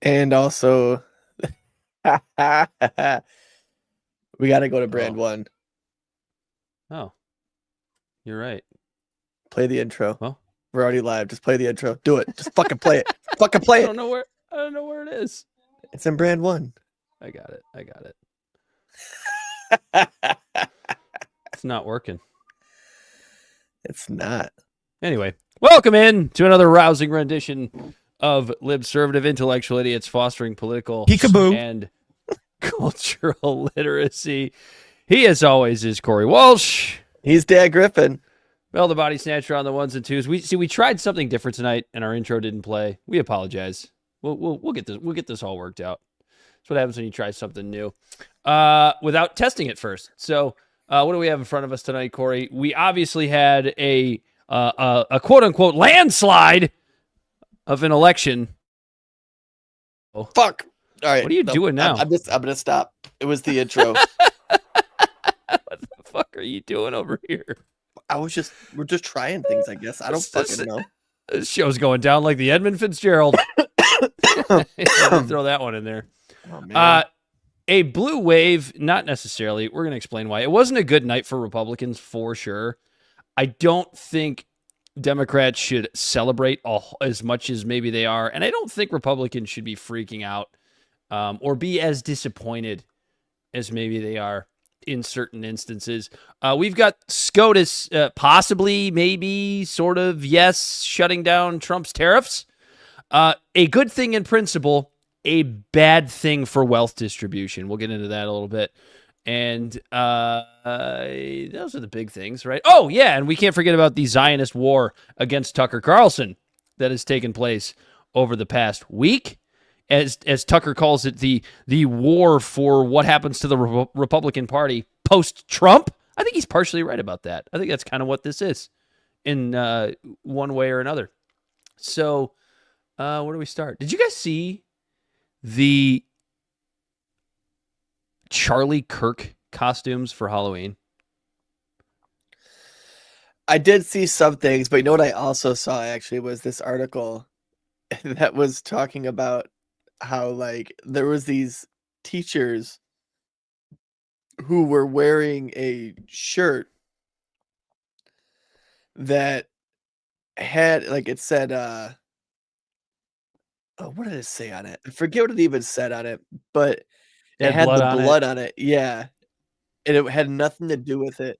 And also, we got to go to brand one. Oh, you're right. Play the intro. Well, we're already live. Just play the intro. Do it. Just fucking play it. Fucking play it. I don't know where it is. It's in brand one. I got it. It's not working. It's not. Anyway, welcome in to another rousing rendition of Libservative, intellectual idiots fostering political Peekaboo. and cultural literacy. He, as always, is Corey Walsh. He's Dad Griffin. Well, the Bodysnatcher on the ones and twos. We tried something different tonight, and our intro didn't play. We apologize. We'll get this all worked out. That's what happens when you try something new without testing it first. So, what do we have in front of us tonight, Corey? We obviously had a quote unquote landslide of an election. Oh, fuck! All right, what are you doing now? I'm gonna stop. It was the intro. What the fuck are you doing over here? We're just trying things, I guess. I don't fucking know. This show's going down like the Edmund Fitzgerald. Throw that one in there. Oh, man. A blue wave, not necessarily. We're going to explain why. It wasn't a good night for Republicans, for sure. I don't think Democrats should celebrate as much as maybe they are. And I don't think Republicans should be freaking out or be as disappointed as maybe they are in certain instances. We've got SCOTUS possibly, maybe, sort of, yes, shutting down Trump's tariffs. A good thing in principle, a bad thing for wealth distribution. We'll get into that a little bit. And those are the big things, right? Oh, yeah, and we can't forget about the Zionist war against Tucker Carlson that has taken place over the past week. As Tucker calls it, the war for what happens to the Republican Party post-Trump. I think he's partially right about that. I think that's kind of what this is in one way or another. So where do we start? Did you guys see the Charlie Kirk costumes for Halloween? I did see some things, but you know what I also saw actually was this article that was talking about how like there was these teachers who were wearing a shirt that had like it said what did it say on it? I forget what it even said on it, but it had the blood on it. Yeah. And it had nothing to do with it.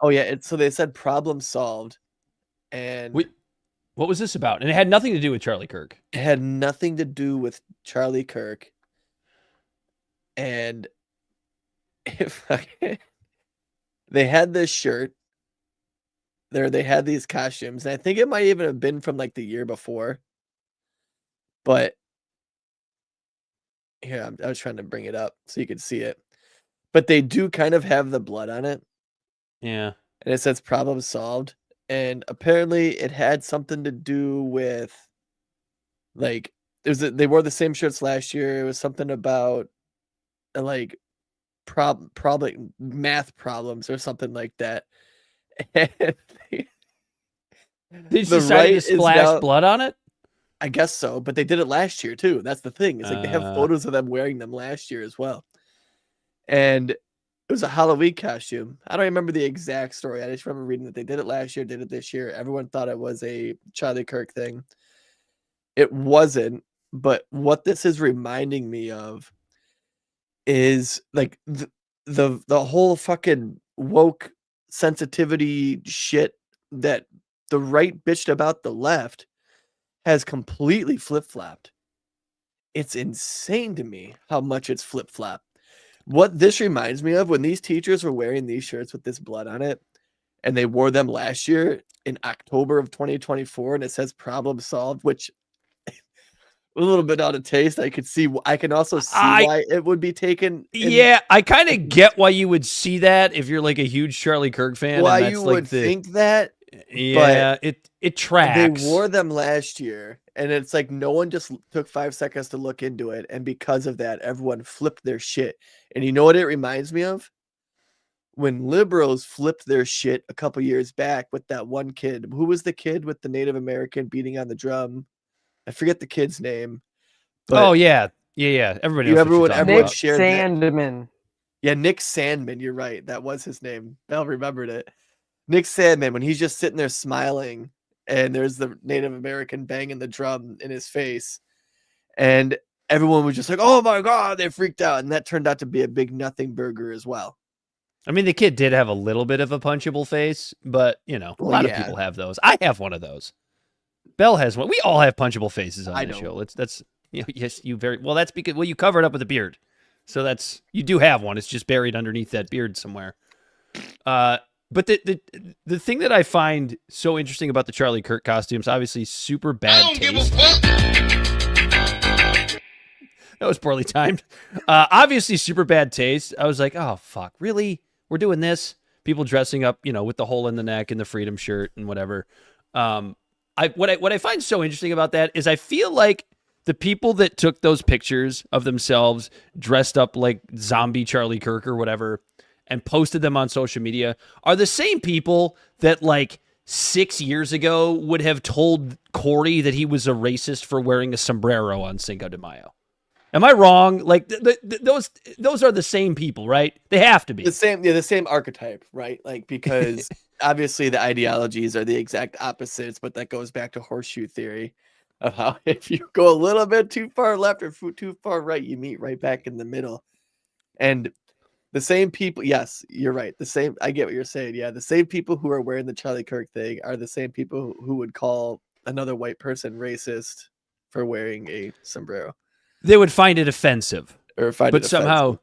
Oh yeah, so they said problem solved. And what was this about? And it had nothing to do with Charlie Kirk. It had nothing to do with Charlie Kirk. And they had this shirt. They had these costumes. And I think it might even have been from like the year before. But here, I was trying to bring it up so you could see it. But they do kind of have the blood on it. Yeah. And it says problem solved. And apparently it had something to do with like they wore the same shirts last year. It was something about like probably math problems or something like that. And they decided to splash blood on it? I guess so, but they did it last year too. That's the thing. It's like they have photos of them wearing them last year as well. And it was a Halloween costume. I don't remember the exact story. I just remember reading that they did it last year, did it this year. Everyone thought it was a Charlie Kirk thing. It wasn't, but what this is reminding me of is like the whole fucking woke sensitivity shit that the right bitched about the left has completely flip-flopped. It's insane to me how much it's flip-flopped. What this reminds me of, when these teachers were wearing these shirts with this blood on it, and they wore them last year in October of 2024, and it says problem solved, which a little bit out of taste. I can also see why it would be taken. Yeah, I kind of get why you would see that if you're like a huge Charlie Kirk fan. Why and that's you like would think that. Yeah, it tracks. They wore them last year, and it's like no one just took 5 seconds to look into it, and because of that, everyone flipped their shit. And you know what it reminds me of? When liberals flipped their shit a couple years back with that one kid. Who was the kid with the Native American beating on the drum? I forget the kid's name, But yeah. Everybody knows everyone what you're talking Nick shared that. Sandman. Yeah, Nick Sandman. You're right. That was his name. Bell remembered it. Nick Sandman, when he's just sitting there smiling, and there's the Native American banging the drum in his face, and everyone was just like, "Oh my god!" They freaked out, and that turned out to be a big nothing burger as well. I mean, the kid did have a little bit of a punchable face, but a lot of people have those. I have one of those. Bell has one. We all have punchable faces on this show. That's yes, you very well. That's because you cover it up with a beard, so you do have one. It's just buried underneath that beard somewhere. But the thing that I find so interesting about the Charlie Kirk costumes, obviously super bad taste. That was poorly timed. Obviously super bad taste. I was like, oh fuck, really? We're doing this? People dressing up, with the hole in the neck and the freedom shirt and whatever. What I find so interesting about that is I feel like the people that took those pictures of themselves dressed up like zombie Charlie Kirk or whatever and posted them on social media are the same people that 6 years ago would have told Corey that he was a racist for wearing a sombrero on Cinco de Mayo. Am I wrong? Those are the same people, right? They have to be the same archetype, right? Because obviously the ideologies are the exact opposites, but that goes back to horseshoe theory of how if you go a little bit too far left or too far right, you meet right back in the middle. And the same people, yes, you're right. I get what you're saying. Yeah, the same people who are wearing the Charlie Kirk thing are the same people who would call another white person racist for wearing a sombrero. They would find it offensive. But somehow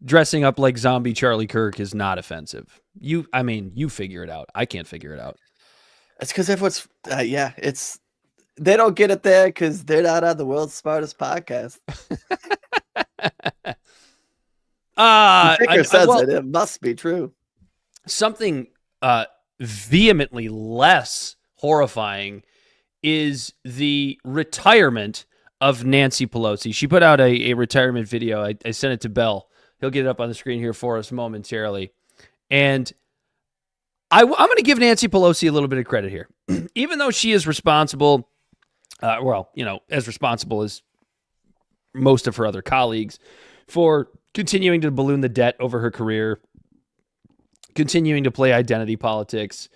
dressing up like zombie Charlie Kirk is not offensive. You figure it out. I can't figure it out. It's because everyone's, they don't get it there because they're not on the world's smartest podcast. It must be true. Something vehemently less horrifying is the retirement of Nancy Pelosi. She put out a retirement video. I sent it to Bell. He'll get it up on the screen here for us momentarily. And I'm going to give Nancy Pelosi a little bit of credit here. Even though she is responsible, as responsible as most of her other colleagues, for continuing to balloon the debt over her career, continuing to play identity politics,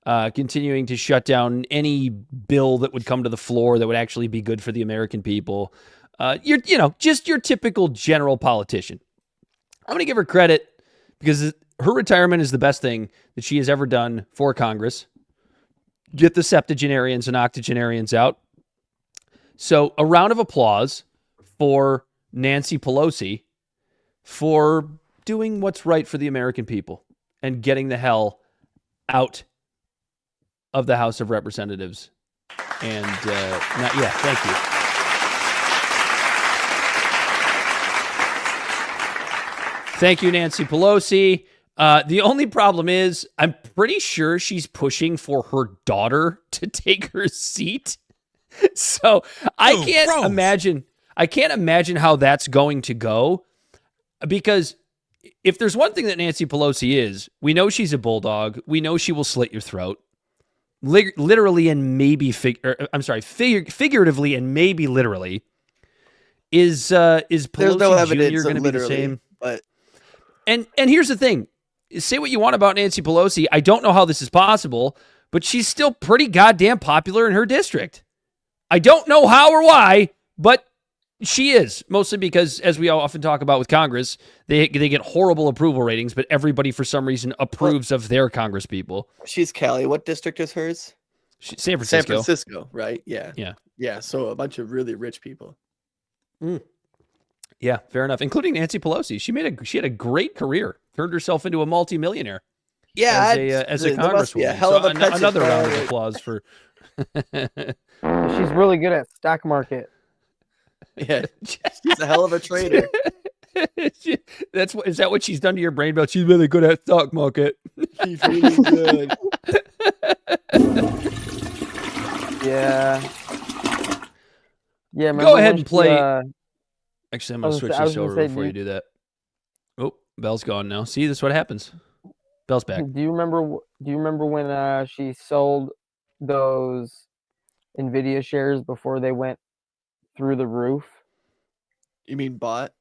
continuing to shut down any bill that would come to the floor that would actually be good for the American people. Just your typical general politician. I'm going to give her credit because her retirement is the best thing that she has ever done for Congress. Get the septuagenarians and octogenarians out. So a round of applause for Nancy Pelosi for doing what's right for the American people and getting the hell out of the House of Representatives. And thank you. Thank you, Nancy Pelosi. The only problem is I'm pretty sure she's pushing for her daughter to take her seat. So I can't imagine how that's going to go, because if there's one thing that Nancy Pelosi is, we know she's a bulldog. We know she will slit your throat. Literally and maybe figuratively and maybe literally. Is Pelosi no Jr. going to be the same? But and here's the thing: say what you want about Nancy Pelosi. I don't know how this is possible, but she's still pretty goddamn popular in her district. I don't know how or why, but she is, mostly because, as we often talk about with Congress, they get horrible approval ratings, but everybody for some reason approves of their Congress people. She's Cali. What district is hers? San Francisco. San Francisco, right? Yeah. Yeah. Yeah. So a bunch of really rich people. Yeah, fair enough. Including Nancy Pelosi. She had a great career. Turned herself into a multimillionaire. Yeah, as a congresswoman. Hell of a another round of applause for. She's really good at stock market. Yeah, she's a hell of a trader. Is that what she's done to your brain belt? She's really good at stock market. She's really good. Yeah. Yeah. Go ahead and play. Actually, I'm going to switch this this over before you do that. Oh, Bell's gone now. See, this is what happens. Bell's back. Do you remember when she sold those Nvidia shares before they went through the roof? You mean bought?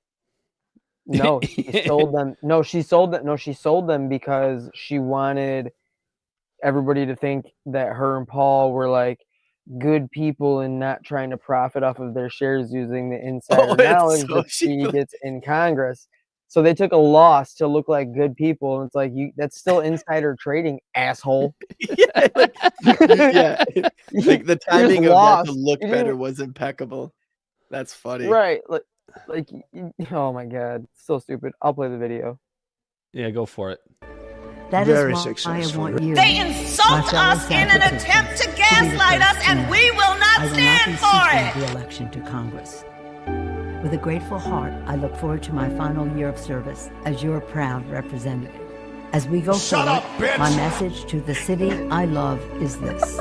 No, she sold them. No, she sold them. No, she sold them because she wanted everybody to think that her and Paul were like good people and not trying to profit off of their shares using the insider knowledge that she gets in Congress. So they took a loss to look like good people, and it's like that's still insider trading, asshole. Yeah, like the timing of that to look better was impeccable. That's funny, right? Like, oh my god, so stupid. I'll play the video. Yeah, go for it. That Very is successful. They insult us in an attempt to gaslight us, and we will not stand for it. The election to Congress. With a grateful heart, I look forward to my final year of service as your proud representative. As we go forward, my message to the city I love is this: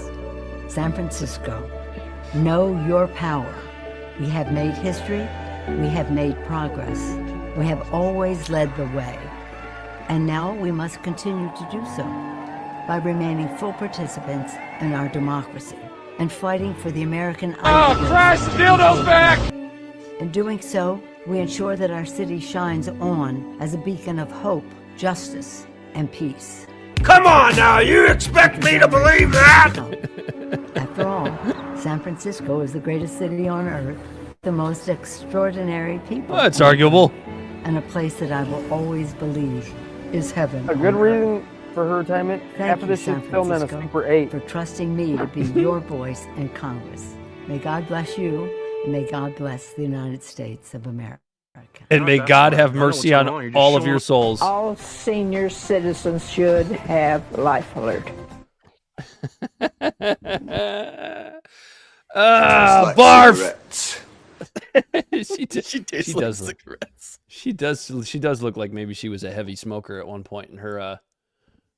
San Francisco, know your power. We have made history. We have made progress. We have always led the way. And now we must continue to do so by remaining full participants in our democracy and fighting for the American ideal. Crash the dildos back! In doing so, we ensure that our city shines on as a beacon of hope, justice, and peace. Come on now, you expect me to believe that? After all, San Francisco is the greatest city on earth, the most extraordinary people. Well, it's arguable. And a place that I will always believe is heaven. A good reason for her retirement after this is filmed on a Super 8. For trusting me to be your voice in Congress. May God bless you, and may God bless the United States of America. And may God have mercy on all of your souls. All senior citizens should have life alert. Barf. She does cigarettes. She does look like maybe she was a heavy smoker at one point in her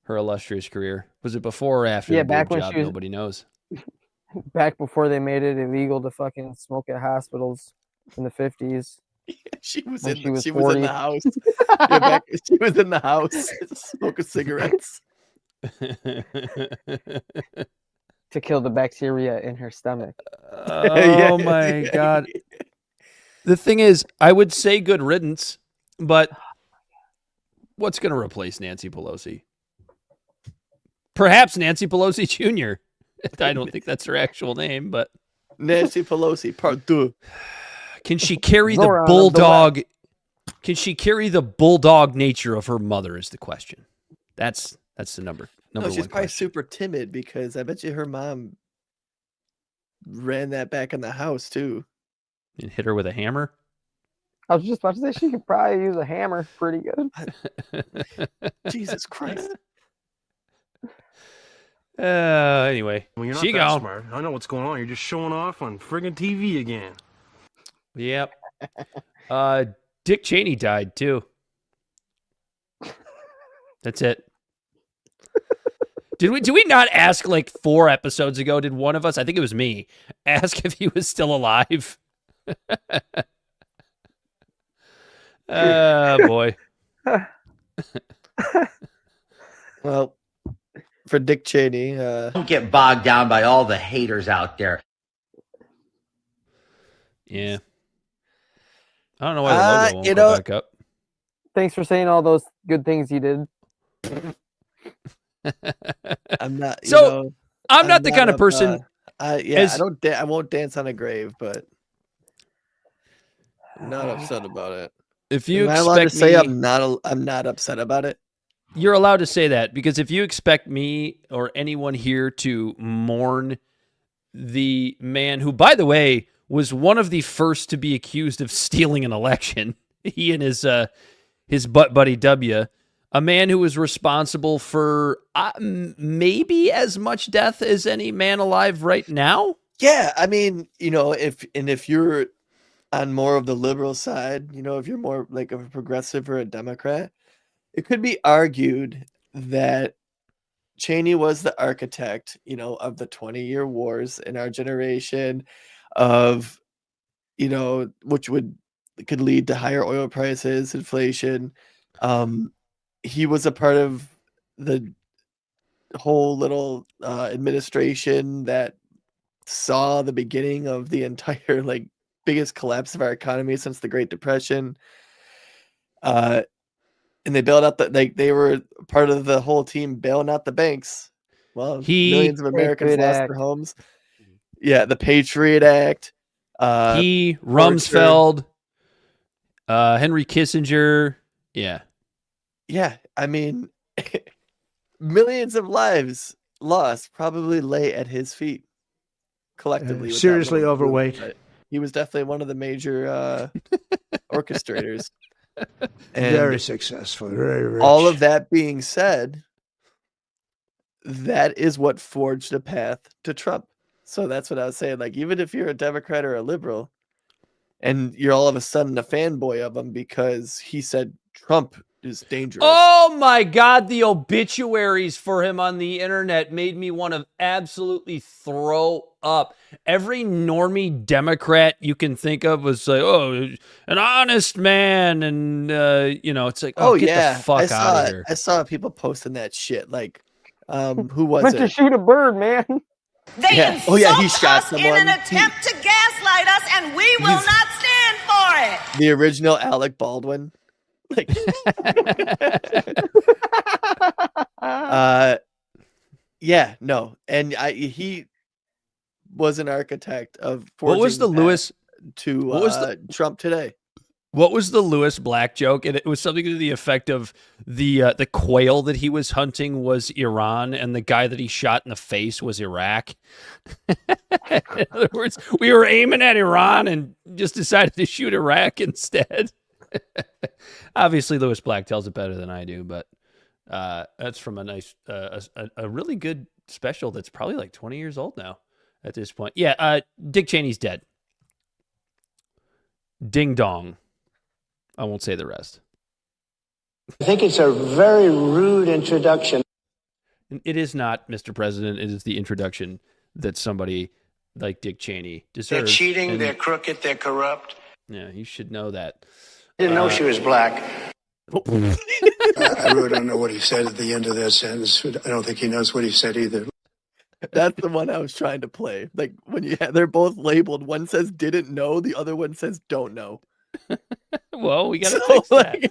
illustrious career. Was it before or after? Yeah, the back when job? she was, Nobody knows. Back before they made it illegal to fucking smoke at hospitals in the 50s. Yeah, she was in the house. She was in the house smoking cigarettes to kill the bacteria in her stomach. Oh my God. The thing is, I would say good riddance, but what's going to replace Nancy Pelosi? Perhaps Nancy Pelosi Jr. I don't think that's her actual name, but Nancy Pelosi, part two. Can she carry the bulldog? Can she carry the bulldog nature of her mother? Is the question. That's the number. No, she's one probably question. super timid because I bet you her mom ran that back in the house too. And hit her with a hammer. I was just about to say she could probably use a hammer pretty good. Jesus Christ. Anyway, Well, you're not she that gone. smart. I know what's going on. You're just showing off on friggin' TV again. Yep. Dick Cheney died too. That's it. Did we not ask like 4 episodes ago? Did one of us, I think it was me, ask if he was still alive? Oh boy. Well, for Dick Cheney, don't get bogged down by all the haters out there. Yeah. I don't know why the logo won't go back up. Thanks for saying all those good things he did. I'm not. I'm not the kind of person. I won't dance on a grave, but I'm not upset about it. If you Am I allowed to say I'm not upset about it? You're allowed to say that, because if you expect me or anyone here to mourn the man who, by the way, was one of the first to be accused of stealing an election, he and his butt buddy W, a man who was responsible for maybe as much death as any man alive right now. Yeah, I mean, if you're on more of the liberal side, if you're more like a progressive or a Democrat, it could be argued that Cheney was the architect, of the 20-year wars in our generation, of, which could lead to higher oil prices, inflation. He was a part of the whole little administration that saw the beginning of the entire biggest collapse of our economy since the Great Depression. And they bailed out they were part of the whole team bailing out the banks. Well, millions of Americans lost their homes. Yeah, the Patriot Act. Rumsfeld, Henry Kissinger. Yeah. Yeah, I mean, millions of lives lost probably lay at his feet collectively. Seriously overweight. He was definitely one of the major orchestrators. And very successful, very rich. All of that being said, that is what forged a path to Trump. So that's what I was saying. Like, even if you're a Democrat or a liberal and you're all of a sudden a fanboy of him because he said Trump is dangerous. Oh my God, the obituaries for him on the internet made me want to absolutely throw up. Every normie Democrat you can think of was like, oh, an honest man. And, it's like, get the fuck out of here. I saw people posting that shit. Like, who was Went it? to shoot a bird, man. They insult he shot us someone. in an attempt to gaslight us, and we will not stand for it. The original Alec Baldwin. Like, and he was an architect of what was the Lewis to Trump today. What was the Lewis Black joke? And it was something to the effect of the quail that he was hunting was Iran, and the guy that he shot in the face was Iraq. In other words, we were aiming at Iran and just decided to shoot Iraq instead. Obviously, Lewis Black tells it better than I do, but that's from a nice, a really good special that's probably like 20 years old now at this point. Yeah, Dick Cheney's dead. Ding dong. I won't say the rest. I think it's a very rude introduction. It is not, Mr. President. It is the introduction that somebody like Dick Cheney deserves. They're cheating, they're crooked, they're corrupt. Yeah, you should know that. I didn't know she was black. I really don't know what he said at the end of that sentence. I don't think he knows what he said either. That's the one I was trying to play. Like, when they're both labeled. One says didn't know, the other one says don't know. Well, we gotta fix that.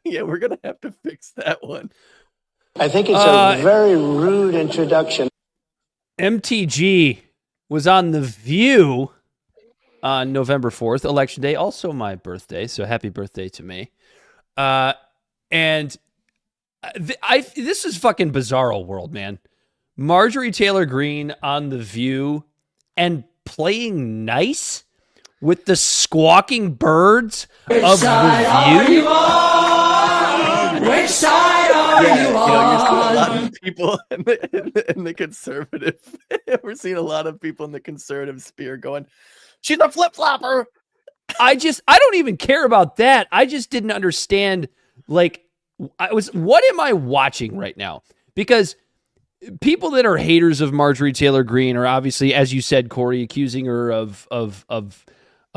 Yeah, we're gonna have to fix that one. I think it's a very rude introduction. MTG was on The View on November 4th, Election Day, also my birthday, so happy birthday to me. And this is fucking bizarro world, man. Marjorie Taylor Greene on The View and playing nice with the squawking birds of The View. Which side are you on? You're seeing a lot of people in the conservative. We're seeing a lot of people in the conservative sphere going, she's a flip-flopper. I don't even care about that. I just didn't understand, what am I watching right now? Because people that are haters of Marjorie Taylor Greene are obviously, as you said, Corey, accusing her of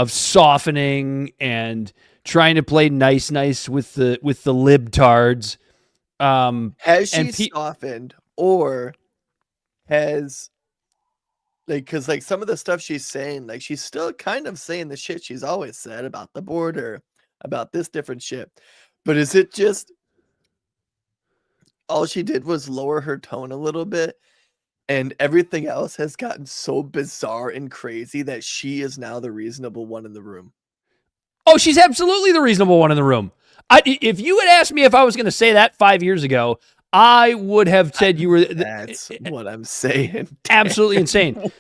softening and trying to play nice with the libtards. Has she softened, or has because some of the stuff she's saying, she's still kind of saying the shit she's always said about the border, about this different shit. But is it just all she did was lower her tone a little bit, and everything else has gotten so bizarre and crazy that she is now the reasonable one in the room? Oh, she's absolutely the reasonable one in the room. If you had asked me if I was going to say that 5 years ago, I would have said you were. That's what I'm saying. Absolutely insane.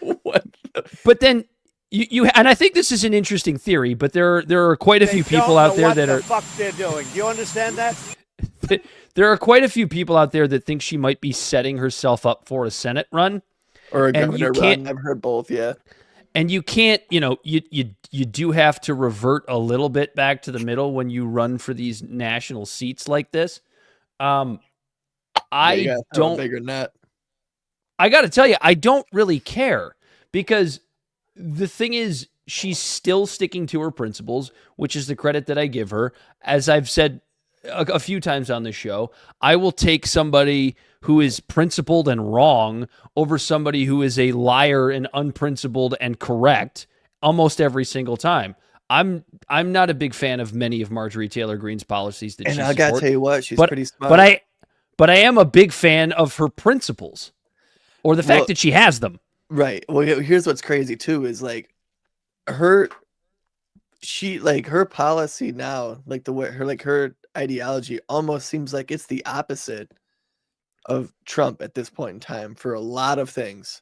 But then you and I think this is an interesting theory, but there are quite a few people out there that are. What the fuck they're doing? Do you understand that? There are quite a few people out there that think she might be setting herself up for a Senate run or a governor run. I've heard both. Yeah. And you can't, you do have to revert a little bit back to the middle when you run for these national seats like this. I don't. Bigger net. I got to tell you, I don't really care, because the thing is, she's still sticking to her principles, which is the credit that I give her. As I've said a few times on this show, I will take somebody who is principled and wrong over somebody who is a liar and unprincipled and correct almost every single time. I'm not a big fan of many of Marjorie Taylor Greene's policies that And she I gotta supports, tell you what, she's pretty smart. but I am a big fan of her principles, or the fact that she has them. Right. Well, here's what's crazy too is like her policy now, like the way her ideology almost seems like it's the opposite of Trump at this point in time for a lot of things.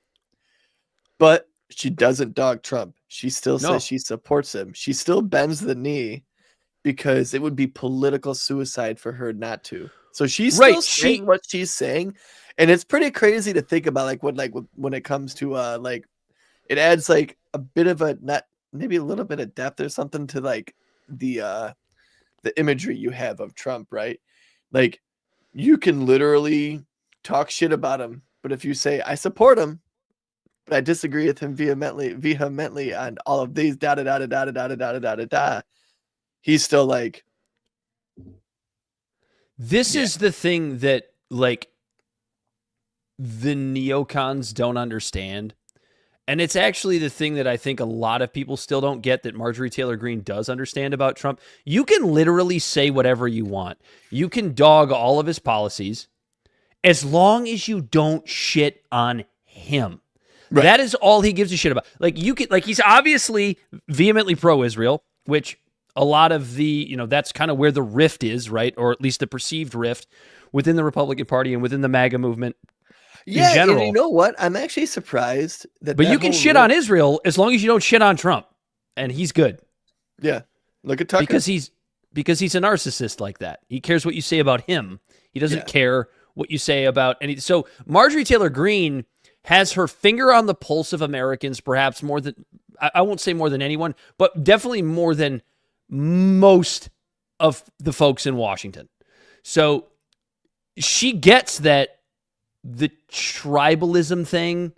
But she doesn't dog Trump. She still says she supports him. She still bends the knee because it would be political suicide for her not to. So she's still saying what she's saying, and it's pretty crazy to think about when it comes to it adds like a bit of maybe a little bit of depth or something to like the imagery you have of Trump, right? Like you can literally talk shit about him, but if you say I support him, but I disagree with him vehemently on all of these he's still like. This is the thing that like the neocons don't understand. And it's actually the thing that I think a lot of people still don't get that Marjorie Taylor Greene does understand about Trump. You can literally say whatever you want. You can dog all of his policies as long as you don't shit on him. Right. That is all he gives a shit about. Like he's obviously vehemently pro-Israel, which a lot of the, that's kind of where the rift is, right? Or at least the perceived rift within the Republican Party and within the MAGA movement. Yeah, in general. And you know what? I'm actually surprised that. But you can shit on Israel as long as you don't shit on Trump, and he's good. Yeah, look at Tucker. Because he's a narcissist like that. He cares what you say about him. He doesn't care what you say about any. So Marjorie Taylor Greene has her finger on the pulse of Americans, perhaps more than I won't say more than anyone, but definitely more than most of the folks in Washington. So she gets that. The tribalism thing,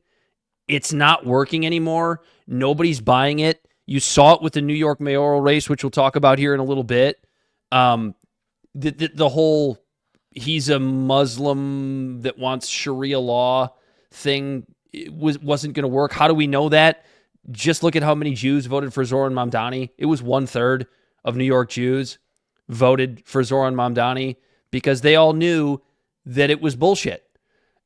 it's not working anymore. Nobody's buying it. You saw it with the New York mayoral race, which we'll talk about here in a little bit. The whole he's a Muslim that wants Sharia law thing wasn't going to work. How do we know that? Just look at how many Jews voted for Zoran Mamdani. It was 1/3 of New York Jews voted for Zoran Mamdani because they all knew that it was bullshit.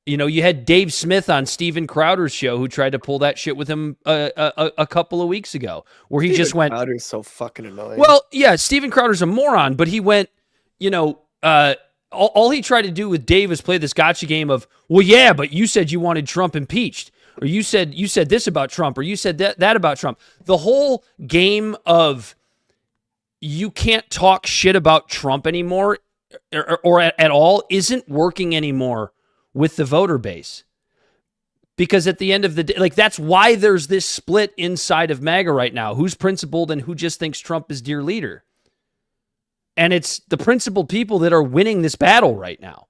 You had Dave Smith on Steven Crowder's show who tried to pull that shit with him a couple of weeks ago, where he just went. Crowder's so fucking annoying. Well, yeah, Steven Crowder's a moron, but he went. All he tried to do with Dave is play this gotcha game of, well, yeah, but you said you wanted Trump impeached, or you said this about Trump, or you said that about Trump. The whole game of you can't talk shit about Trump anymore, or at all, isn't working anymore with the voter base. Because at the end of the day, that's why there's this split inside of MAGA right now. Who's principled and who just thinks Trump is dear leader. And it's the principled people that are winning this battle right now.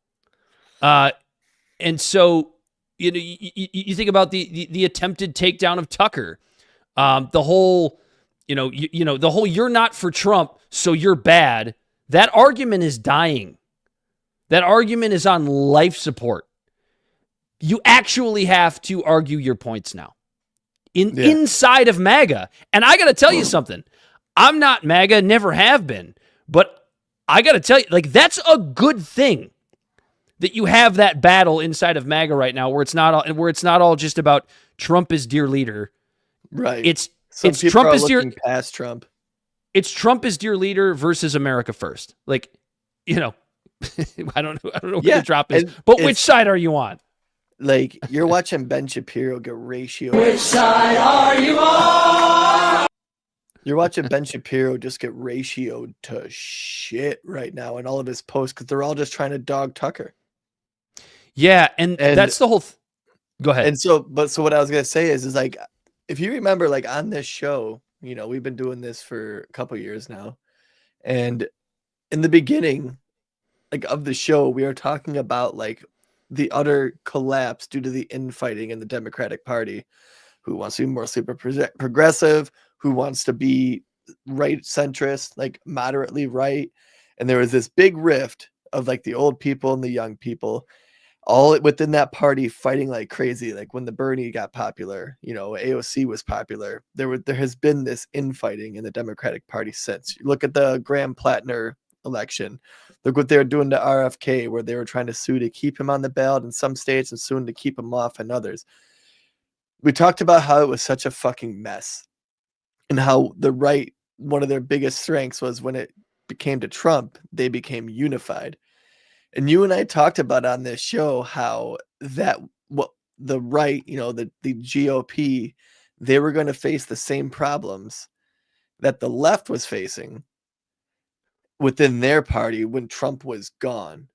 And so, you think about the attempted takedown of Tucker. The whole, the whole you're not for Trump, so you're bad. That argument is dying. That argument is on life support. You actually have to argue your points now inside of MAGA. And I got to tell you something. I'm not MAGA, never have been. But I got to tell you, that's a good thing that you have that battle inside of MAGA right now where it's not all just about Trump is dear leader. Right. It's Trump is dear past Trump. It's Trump is dear leader versus America first. I don't know what the drop is. But which side are you on? You're watching Ben Shapiro get ratio. Which side are you on? You're watching Ben Shapiro just get ratioed to shit right now in all of his posts because they're all just trying to dog Tucker. Yeah, and that's the whole. Go ahead. And so what I was gonna say is if you remember, on this show, we've been doing this for a couple years now, and in the beginning, of the show, we are talking about the utter collapse due to the infighting in the Democratic Party, who wants to be more super progressive, who wants to be right centrist, moderately right. And there was this big rift of the old people and the young people. all within that party fighting like crazy. Like when the Bernie got popular, AOC was popular. There has been this infighting in the Democratic Party since. You look at the Graham Plattner election. Look what they're doing to RFK, where they were trying to sue to keep him on the ballot in some states and suing to keep him off in others. We talked about how it was such a fucking mess and how the right, one of their biggest strengths was when it came to Trump, they became unified. And you and I talked about on this show how the right, the GOP, they were going to face the same problems that the left was facing within their party when Trump was gone.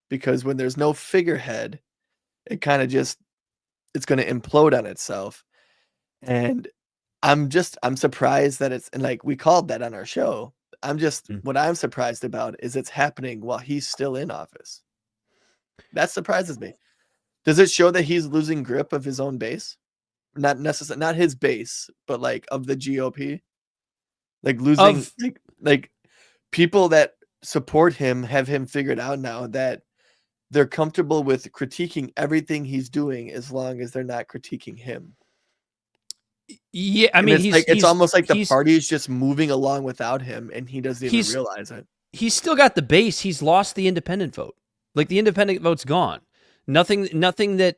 Because when there's no figurehead, it kind of just, it's going to implode on itself. And I'm surprised that and like we called that on our show. What I'm surprised about is it's happening while he's still in office. That surprises me. Does it show that he's losing grip of his own base? Not necessarily, not his base, but like of the GOP, like losing like people that support him have him figured out now that they're comfortable with critiquing everything he's doing as long as they're not critiquing him. Yeah, I mean, it's almost like the party is just moving along without him, and he doesn't even realize it. He's still got the base. He's lost the independent vote. Like the independent vote's gone. Nothing that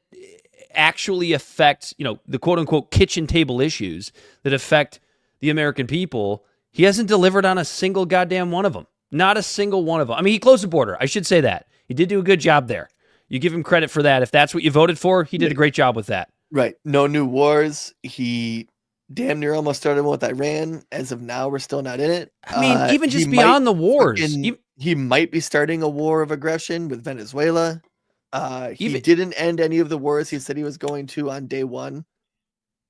actually affects, the quote unquote kitchen table issues that affect the American people. He hasn't delivered on a single goddamn one of them. Not a single one of them. I mean, he closed the border. I should say that. He did do a good job there. You give him credit for that. If that's what you voted for, he did a great job with that. Right. No new wars. He damn near almost started with Iran. As of now, we're still not in it. I mean, even just beyond the wars. He might be starting a war of aggression with Venezuela. He didn't end any of the wars he said he was going to on day one.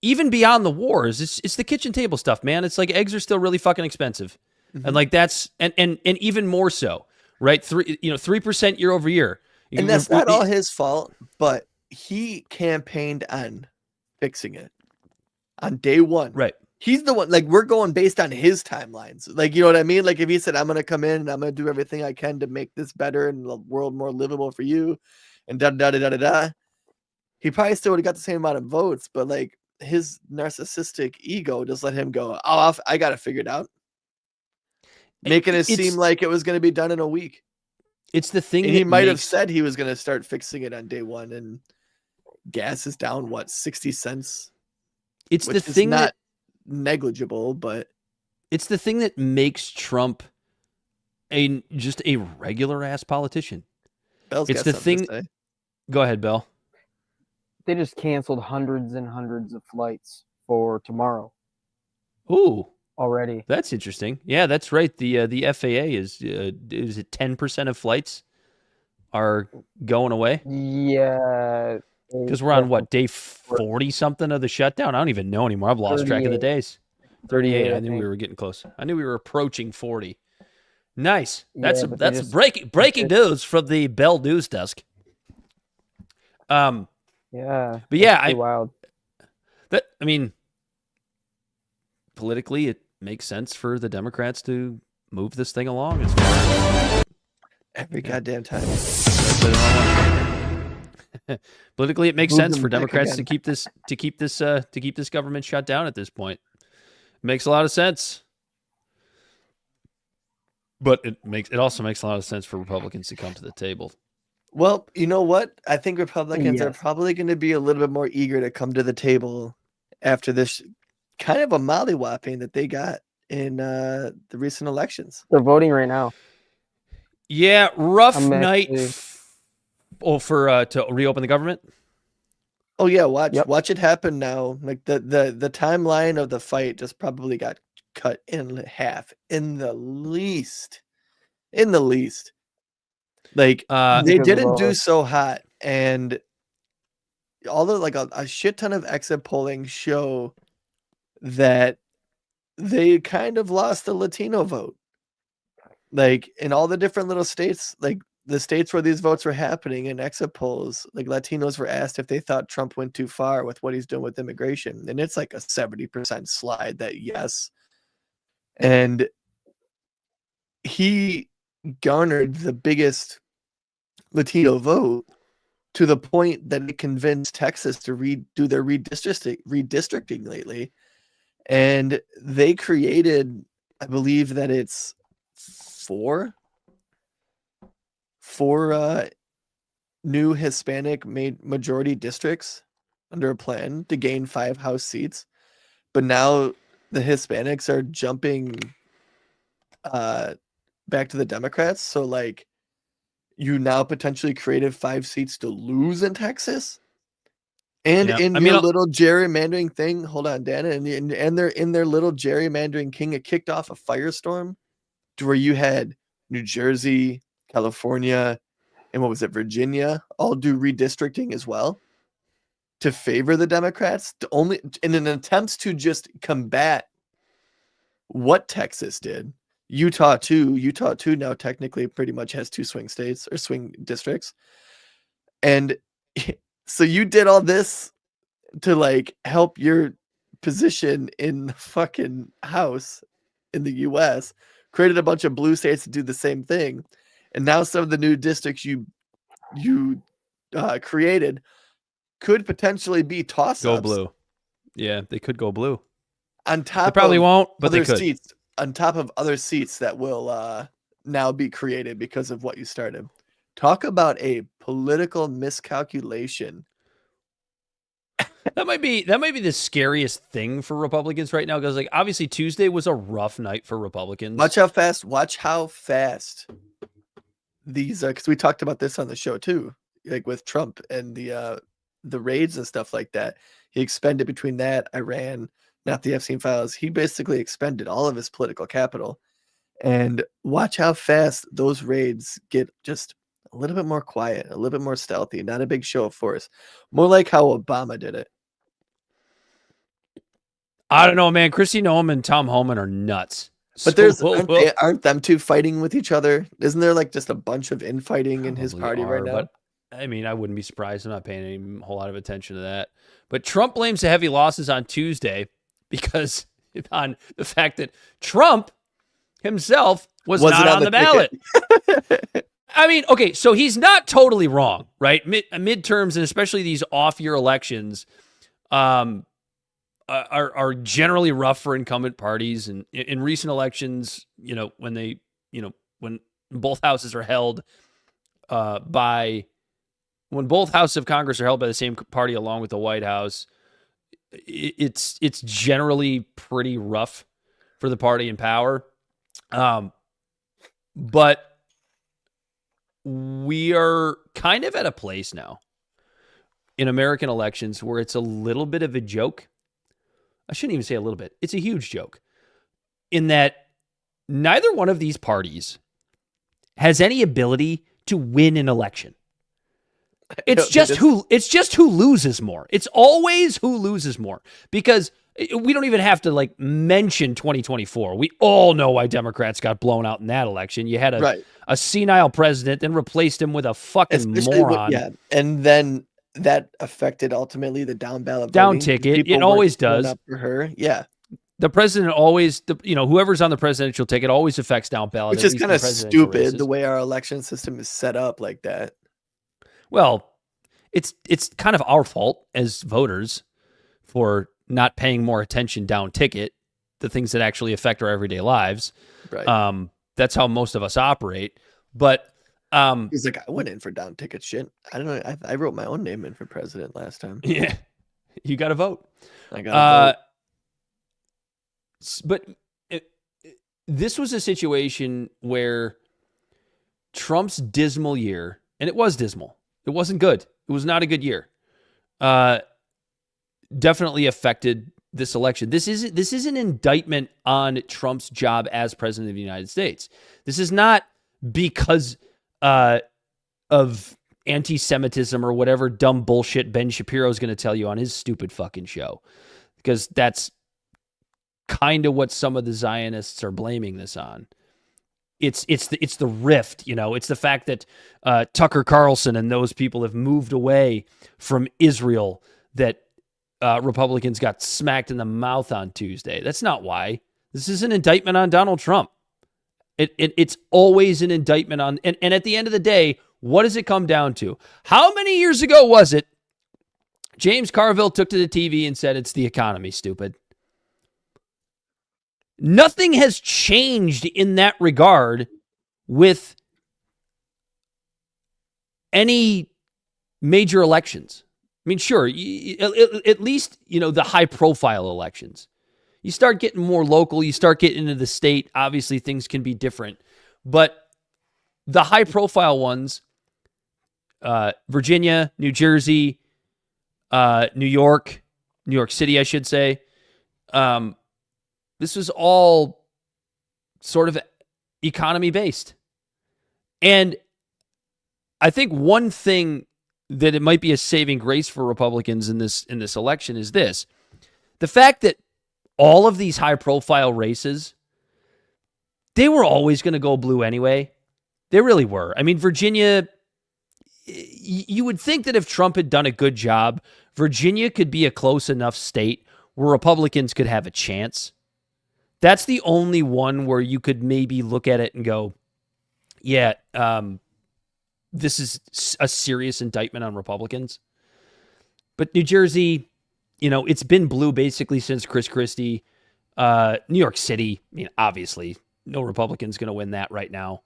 Even beyond the wars, it's the kitchen table stuff, man. It's like eggs are still really fucking expensive. Mm-hmm. And like that's and even more so, right? 3% year over year. And that's not all his fault, but he campaigned on fixing it on day one. Right. He's the one, like, we're going based on his timelines. Like, you know what I mean? Like, if he said, I'm going to come in and I'm going to do everything I can to make this better and the world more livable for you, and da-da-da-da-da-da, he probably still would have got the same amount of votes, but, like, his narcissistic ego just let him go, oh, I got to figure it out. Making it seem like it was going to be done in a week. It's the thing and he might have said he was going to start fixing it on day one, and gas is down, 60 cents? It's the thing not negligible, but it's the thing that makes Trump just a regular ass politician. Bell's it's the thing. Go ahead, Bell. They just canceled hundreds and hundreds of flights for tomorrow. Ooh, already. That's interesting. Yeah, that's right. The FAA is it 10% of flights are going away? Yeah. Because we're on day 40 something of the shutdown. I don't even know anymore. I've lost track of the days. 38. I knew we were getting close. I knew we were approaching 40. Nice. That's breaking news from the Bell News Desk. Yeah. But yeah, wild. I mean, politically, it makes sense for the Democrats to move this thing along as far every goddamn time. Politically, it makes sense for Democrats to keep this government shut down at this point. It makes a lot of sense, but it also makes a lot of sense for Republicans to come to the table. Well, you know what? I think Republicans are probably going to be a little bit more eager to come to the table after this kind of a mollywhopping that they got in the recent elections. They're voting right now. Yeah, rough night. To reopen the government. Oh yeah, watch it happen now. Like the timeline of the fight just probably got cut in half in the least. Like they didn't do so hot, and although like a shit ton of exit polling show that they kind of lost the Latino vote. Like in all the different little states, like the states where these votes were happening in exit polls, like Latinos were asked if they thought Trump went too far with what he's doing with immigration. And it's like a 70% slide that yes. And he garnered the biggest Latino vote to the point that it convinced Texas to do their redistricting lately. And they created, I believe that it's four new Hispanic majority districts under a plan to gain 5 House seats. But now the Hispanics are jumping back to the Democrats. So like you now potentially created 5 seats to lose in Texas. And in your little gerrymandering thing, hold on, Dan, and they're in their little gerrymandering king, it kicked off a firestorm to where you had New Jersey, California, and what was it, Virginia, all do redistricting as well to favor the Democrats, to only in an attempt to just combat what Texas did. Utah too now technically pretty much has 2 swing states or swing districts. And so you did all this to like help your position in the fucking House in the US, created a bunch of blue states to do the same thing. And now some of the new districts you created could potentially be toss-ups. Go blue. Yeah, they could go blue. On top they probably of won't, but other they could. Seats, on top of other seats that will now be created because of what you started. Talk about a political miscalculation. That might be the scariest thing for Republicans right now, because like obviously Tuesday was a rough night for Republicans. Watch how fast these because we talked about this on the show too, like with Trump and the raids and stuff like that. He expended between that, Iran, not the Epstein files. He basically expended all of his political capital. And watch how fast those raids get just a little bit more quiet, a little bit more stealthy, not a big show of force. More like how Obama did it. I don't know, man. Kristi Noem and Tom Homan are nuts. But aren't them two fighting with each other? Isn't there like just a bunch of infighting in his party right now? But I mean, I wouldn't be surprised. I'm not paying a whole lot of attention to that. But Trump blames the heavy losses on Tuesday because on the fact that Trump himself wasn't not on the ballot. I mean, okay, so he's not totally wrong, right? Midterms and especially these off-year elections are generally rough for incumbent parties. And in recent elections, when both houses are held when both houses of Congress are held by the same party along with the White House, it's generally pretty rough for the party in power. But we are kind of at a place now in American elections where it's a little bit of a joke. I shouldn't even say a little bit. It's a huge joke in that neither one of these parties has any ability to win an election. It's just who loses more. It's always who loses more, because we don't even have to like mention 2024. We all know why Democrats got blown out in that election. You had a senile president, then replaced him with a fucking moron. And then that affected ultimately the down ballot down voting. ticket. It always does. Up for her, yeah. The president always, whoever's on the presidential ticket always affects down ballot. Which is kind of stupid the way our election system is set up like that. Well, it's kind of our fault as voters for not paying more attention down ticket, the things that actually affect our everyday lives. Right. That's how most of us operate. But he's like, I went in for down ticket shit. I don't know. I wrote my own name in for president last time. Yeah, you got to vote. I got to vote. But this was a situation where Trump's dismal year, and it was dismal. It wasn't good. It was not a good year. Definitely affected this election. This is an indictment on Trump's job as president of the United States. This is not because of anti-Semitism or whatever dumb bullshit Ben Shapiro is going to tell you on his stupid fucking show, because that's kind of what some of the Zionists are blaming this on. It's the rift, it's the fact that Tucker Carlson and those people have moved away from Israel, that Republicans got smacked in the mouth on Tuesday. That's not why. This is an indictment on Donald Trump. It's always an indictment on, and at the end of the day, What does it come down to? How many years ago was it James Carville took to the TV and said, it's the economy, stupid? Nothing has changed in that regard with any major elections. I mean, sure, at least, the high-profile elections. You start getting more local, you start getting into the state, obviously things can be different. But the high-profile ones, Virginia, New Jersey, New York City, I should say, this was all sort of economy-based. And I think one thing that it might be a saving grace for Republicans in this election is this. The fact that all of these high-profile races, they were always going to go blue anyway. They really were. I mean, Virginia, you would think that if Trump had done a good job, Virginia could be a close enough state where Republicans could have a chance. That's the only one where you could maybe look at it and go, yeah, this is a serious indictment on Republicans. But New Jersey, it's been blue basically since Chris Christie. New York City, obviously, no Republican's going to win that right now.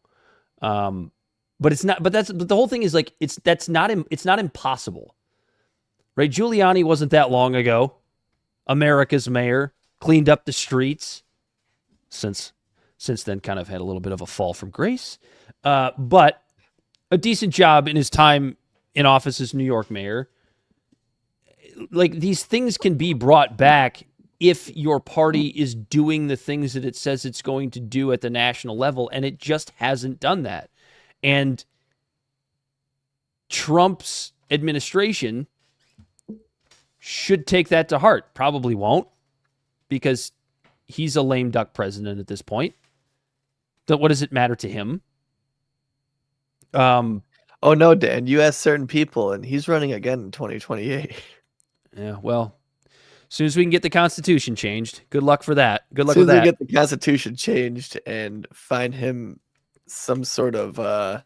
But it's not. But the whole thing is like it's not impossible, right? Giuliani wasn't that long ago. America's mayor, cleaned up the streets. Since then, kind of had a little bit of a fall from grace, but a decent job in his time in office as New York mayor. Like, these things can be brought back if your party is doing the things that it says it's going to do at the national level, and it just hasn't done that. And Trump's administration should take that to heart. Probably won't, because he's a lame duck president at this point. But what does it matter to him? Oh no, Dan, you asked certain people, and he's running again in 2028. Yeah, well, as soon as we can get the Constitution changed, good luck for that. Good luck with As soon that. as we get the Constitution changed and find him some sort of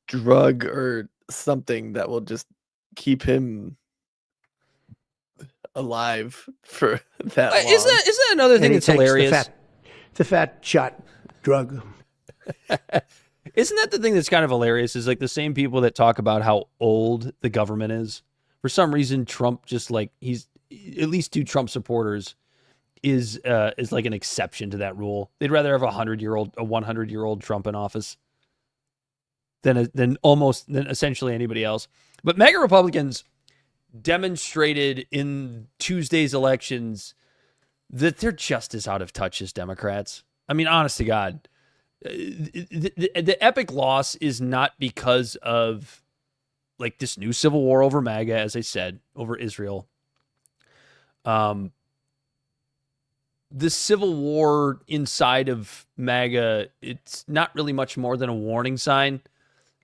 drug or something that will just keep him alive for that long. Isn't that another thing that's hilarious? The fat shot drug. Isn't that the thing that's kind of hilarious? Is like the same people that talk about how old the government is. For some reason, Trump just like he's at least two Trump supporters is like an exception to that rule. They'd rather have a 100-year-old Trump in office than essentially anybody else. But MAGA Republicans demonstrated in Tuesday's elections that they're just as out of touch as Democrats. I mean, honest to God, the epic loss is not because of like this new civil war over MAGA, as I said, over Israel. The civil war inside of MAGA, it's not really much more than a warning sign.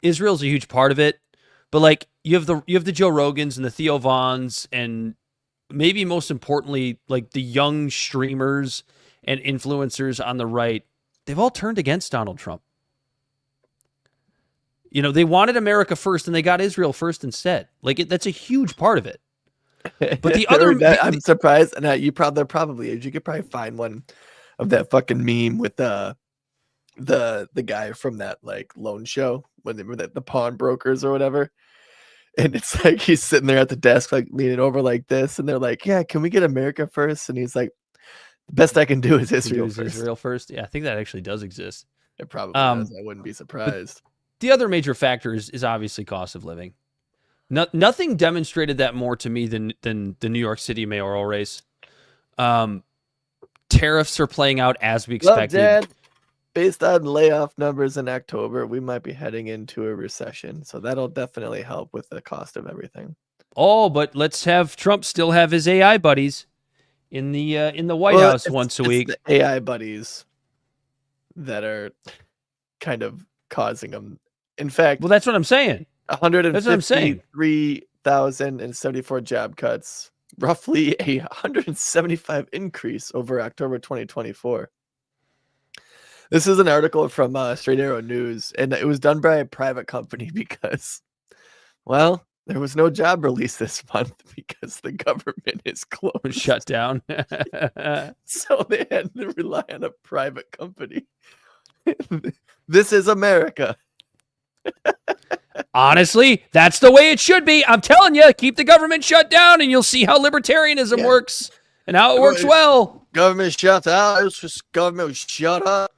Israel's a huge part of it, but like you have the Joe Rogans and the Theo Vaughns, and maybe most importantly, like the young streamers and influencers on the right. They've all turned against Donald Trump. They wanted America first, and they got Israel first instead. Like that's a huge part of it. But the other, I'm surprised, and there probably is. You could probably find one of that fucking meme with the guy from that like loan show when they were the pawnbrokers or whatever, and it's like he's sitting there at the desk like leaning over like this, and they're like, "Yeah, can we get America first?" And he's like, "The best I can do is Israel first." Israel first. Yeah, I think that actually does exist. It probably does. I wouldn't be surprised. The other major factor is obviously cost of living. Nothing demonstrated that more to me than the New York City mayoral race. Tariffs are playing out as we expected. Dad, based on layoff numbers in October, we might be heading into a recession. So that'll definitely help with the cost of everything. Oh, but let's have Trump still have his AI buddies in the White House once a week. The AI buddies that are kind of causing them. In fact, well, that's what I'm saying. 153,074 job cuts, roughly a 175 increase over October 2024. This is an article from Straight Arrow News, and it was done by a private company because, well, there was no job release this month because the government is closed. Shut down. So they had to rely on a private company. This is America. Honestly, that's the way it should be. I'm telling you, keep the government shut down and you'll see how libertarianism works and how it works well. Government shut down. It's just government shut up.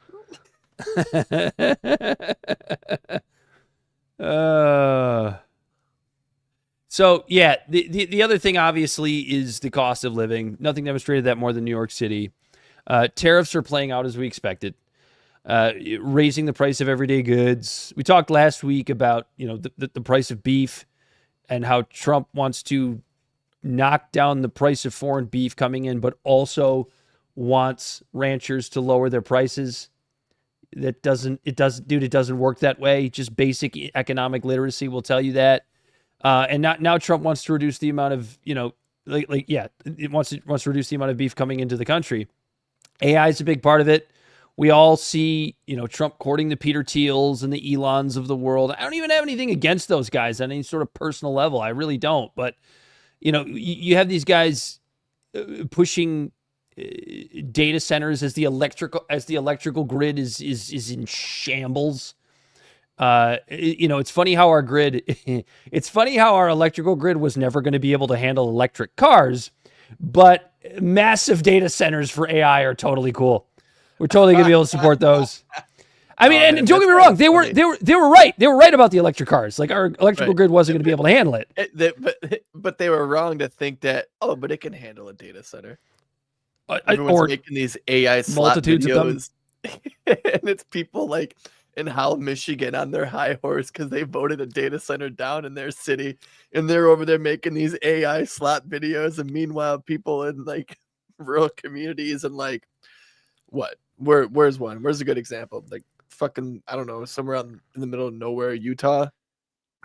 So yeah, the other thing obviously is the cost of living. Nothing demonstrated that more than New York City. Tariffs are playing out as we expected, raising the price of everyday goods. We talked last week about the price of beef and how Trump wants to knock down the price of foreign beef coming in, but also wants ranchers to lower their prices. It doesn't work that way. Just basic economic literacy will tell you that. And now Trump wants to reduce the amount of, it wants to reduce the amount of beef coming into the country. AI is a big part of it. We all see, Trump courting the Peter Thiels and the Elons of the world. I don't even have anything against those guys on any sort of personal level. I really don't. But, you have these guys pushing data centers as the electrical grid is in shambles. It's funny how our electrical grid was never going to be able to handle electric cars, but massive data centers for AI are totally cool. We're totally going to be able to support those. I mean, and don't get me wrong, they were right. They were right about the electric cars. Like our electrical grid wasn't going to be able to handle it. But they were wrong to think that, but it can handle a data center. Everyone's making these AI slot multitudes videos. Of them. And it's people like in Howell, Michigan on their high horse because they voted a data center down in their city. And they're over there making these AI slot videos. And meanwhile, people in like rural communities and like, what? Where's one? Where's a good example? Like fucking, I don't know, somewhere in the middle of nowhere, Utah,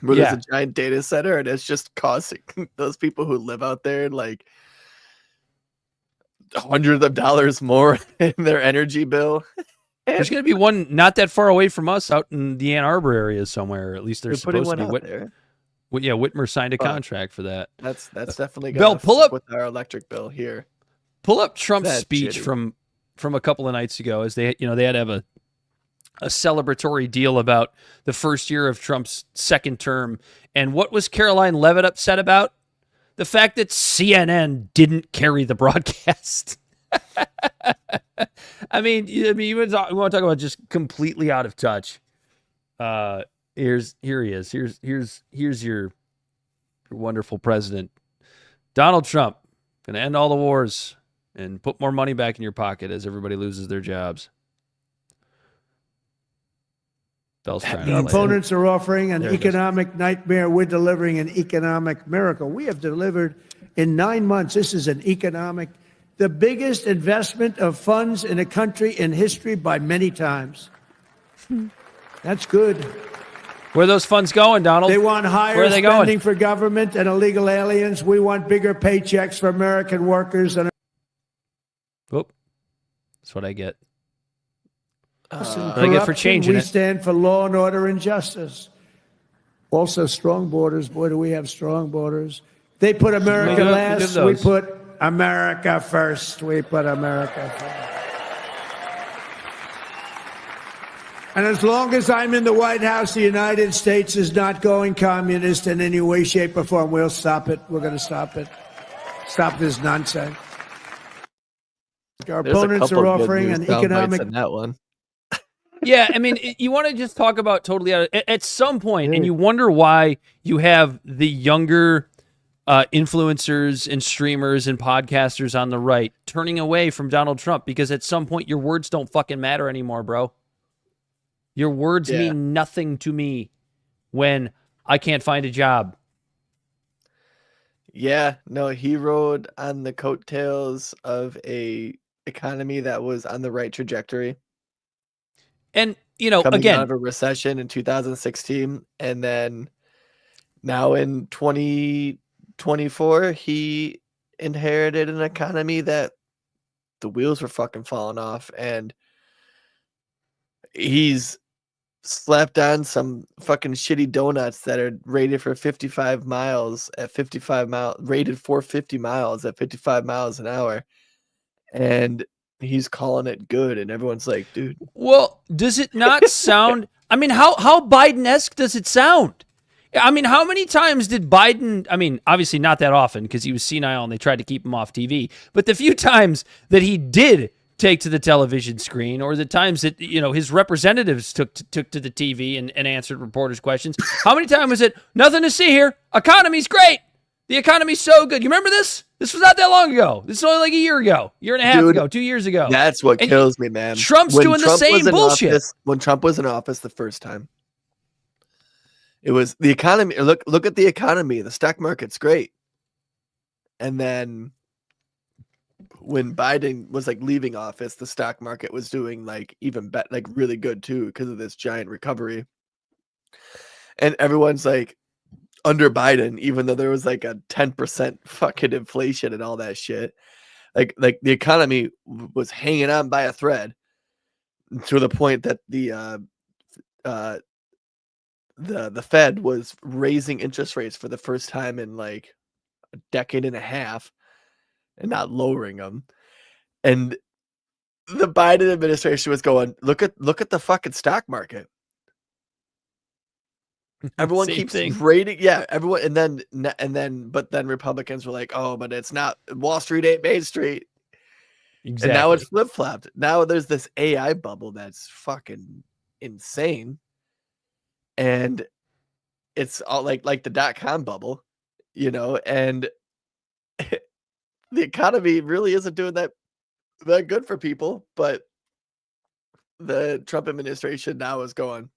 where there's a giant data center and it's just costing those people who live out there like hundreds of dollars more in their energy bill. There's going to be one not that far away from us out in the Ann Arbor area somewhere. At least there's supposed to be. Whitmer signed a contract for that. That's definitely Bell, pull up with our electric bill here. Pull up Trump's speech from a couple of nights ago, as they had to have a celebratory deal about the first year of Trump's second term. And what was Caroline Leavitt upset about? The fact that CNN didn't carry the broadcast. I mean, you want to talk about just completely out of touch. Here he is. Here's your wonderful president, Donald Trump, going to end all the wars and put more money back in your pocket as everybody loses their jobs. The opponents are offering an economic nightmare. We're delivering an economic miracle. We have delivered in 9 months. This is the biggest investment of funds in a country in history by many times. That's good. Where are those funds going, Donald? They want higher spending for government and illegal aliens. We want bigger paychecks for American workers. And Oop. That's what I get. What I get for changing it. We stand for law and order and justice. Also, strong borders. Boy, do we have strong borders. They put America last. We put America first. We put America first. And as long as I'm in the White House, the United States is not going communist in any way, shape, or form. We'll stop it. We're going to stop it. Stop this nonsense. Our opponents are offering an economic. That one. Yeah, I mean, you want to just talk about totally at some point, and you wonder why you have the younger influencers and streamers and podcasters on the right turning away from Donald Trump, because at some point your words don't fucking matter anymore, bro. Your words mean nothing to me when I can't find a job. Yeah, no, he rode on the coattails of a economy that was on the right trajectory. And, coming again, out of a recession in 2016, and then now in 2024, he inherited an economy that the wheels were fucking falling off. And he's slapped on some fucking shitty donuts that are rated for 55 miles at 55 miles, rated for 50 miles at 55 miles an hour. And he's calling it good. And everyone's like, dude. Well, does it not sound, I mean, how Biden-esque does it sound? I mean, how many times did Biden, I mean, obviously not that often because he was senile and they tried to keep him off TV, but the few times that he did take to the television screen, or the times that, you know, his representatives took to the TV and answered reporters' questions, how many times was it, nothing to see here, economy's great, the economy's so good. You remember this? This was not that long ago. This is only like a year ago, year and a half ago, 2 years ago. That's what kills me, man. Trump's doing the same bullshit. When Trump was in office the first time, it was the economy. Look at the economy. The stock market's great. And then when Biden was like leaving office, the stock market was doing like even better, like really good too, because of this giant recovery. And everyone's like, under Biden, even though there was like a 10% fucking inflation and all that shit, like the economy was hanging on by a thread to the point that the Fed was raising interest rates for the first time in like a decade and a half and not lowering them. And the Biden administration was going, look at the fucking stock market. Everyone keeps rating, everyone, and then Republicans were like, oh, but it's not, Wall Street ain't Main Street. Exactly. And now it's flip-flopped. Now there's this AI bubble that's fucking insane. And it's all like the .com bubble, you know, and the economy really isn't doing that good for people, but the Trump administration now is going,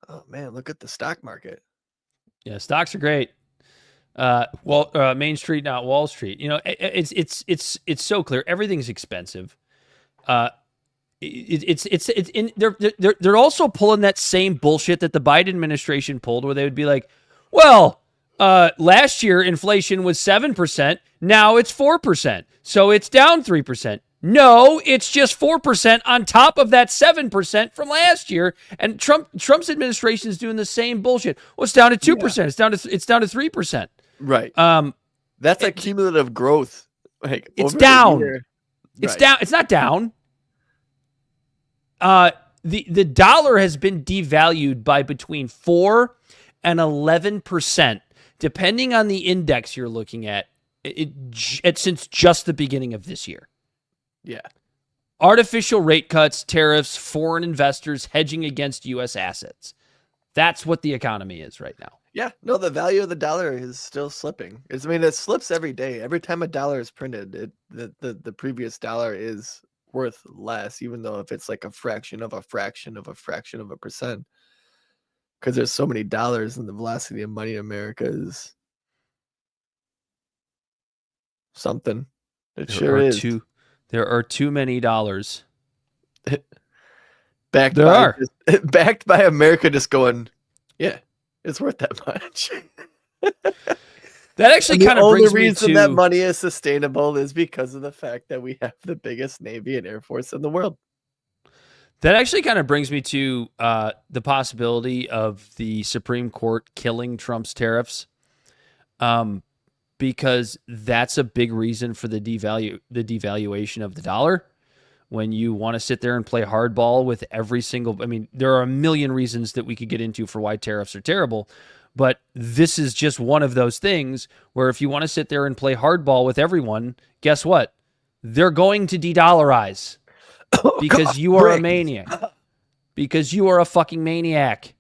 oh man, look at the stock market. Yeah, stocks are great. Main Street, not Wall Street. You know, it's so clear. Everything's expensive. They're also pulling that same bullshit that the Biden administration pulled, where they would be like, well, last year inflation was 7%, now it's 4%, so it's down 3%. No, it's just 4% on top of that 7% from last year. And Trump's administration is doing the same bullshit. Well, it's down to 2%. Yeah. It's down to 3%. Right. That's a cumulative growth. Like it's down. It's down. It's not down. The dollar has been devalued by between 4 and 11%, depending on the index you're looking at. Since just the beginning of this year. Yeah. Artificial rate cuts, tariffs, foreign investors hedging against U.S. assets. That's what the economy is right now. Yeah. No, the value of the dollar is still slipping. It slips every day. Every time a dollar is printed, the previous dollar is worth less, even though if it's like a fraction of a fraction of a fraction of a percent. Because there's so many dollars and the velocity of money in America is something. It sure is. There are too many dollars. Backed by America just going, yeah, it's worth that much. That actually kind of brings me to... The reason that money is sustainable is because of the fact that we have the biggest Navy and Air Force in the world. That actually kind of brings me to the possibility of the Supreme Court killing Trump's tariffs. Because that's a big reason for the devaluation of the dollar. When you want to sit there and play hardball with every single... I mean, there are a million reasons that we could get into for why tariffs are terrible, but this is just one of those things where if you want to sit there and play hardball with everyone, guess what? They're going to de-dollarize because you are a maniac. Because you are a fucking maniac.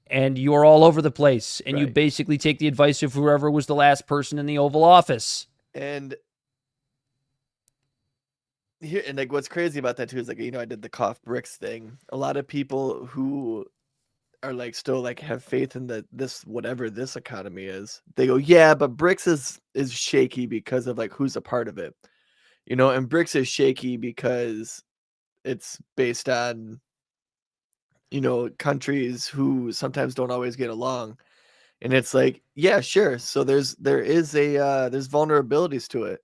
And you're all over the place, and you basically take the advice of whoever was the last person in the Oval Office. And here, and like what's crazy about that too is like, you know, I did the cough bricks thing. A lot of people who are like still like have faith in this whatever this economy is, they go, yeah, but bricks is shaky because of like who's a part of it, you know, and bricks is shaky because it's based on, you know, countries who sometimes don't always get along. And it's like, yeah, sure. So there's vulnerabilities to it.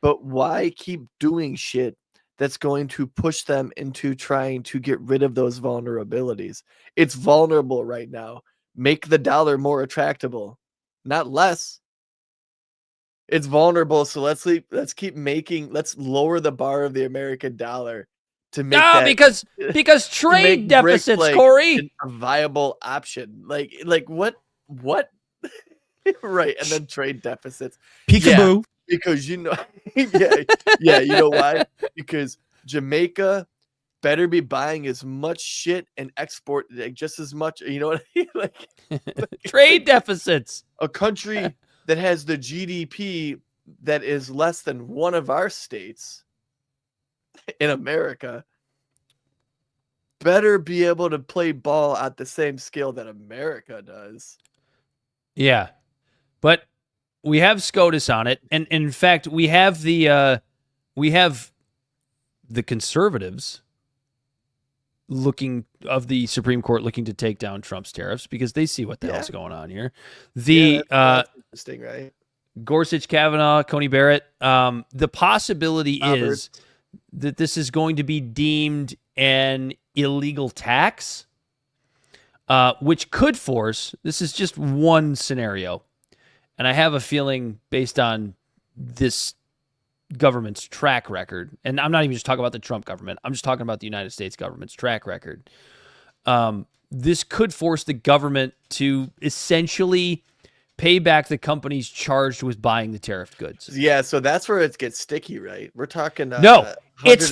But why keep doing shit that's going to push them into trying to get rid of those vulnerabilities. It's vulnerable right now. Make the dollar more attractable, not less. It's vulnerable, so let's lower the bar of the American dollar to make because trade deficits, like, Corey, a viable option. Like what? Right, and then trade deficits. Peekaboo. Yeah, because you know, yeah, you know why? Because Jamaica better be buying as much shit and export like, just as much. You know what I mean? Like trade deficits. A country that has the GDP that is less than one of our states in America better be able to play ball at the same scale that America does. Yeah. But we have SCOTUS on it, and in fact, we have the conservatives of the Supreme Court looking to take down Trump's tariffs because they see what the hell's going on here. That's interesting, right? Gorsuch, Kavanaugh, Coney Barrett. The possibility is that this is going to be deemed an illegal tax, which could force. This is just one scenario. And I have a feeling based on this government's track record, and I'm not even just talking about the Trump government, I'm just talking about the United States government's track record. This could force the government to essentially pay back the companies charged with buying the tariffed goods. Yeah, so that's where it gets sticky, right? We're talking no, it's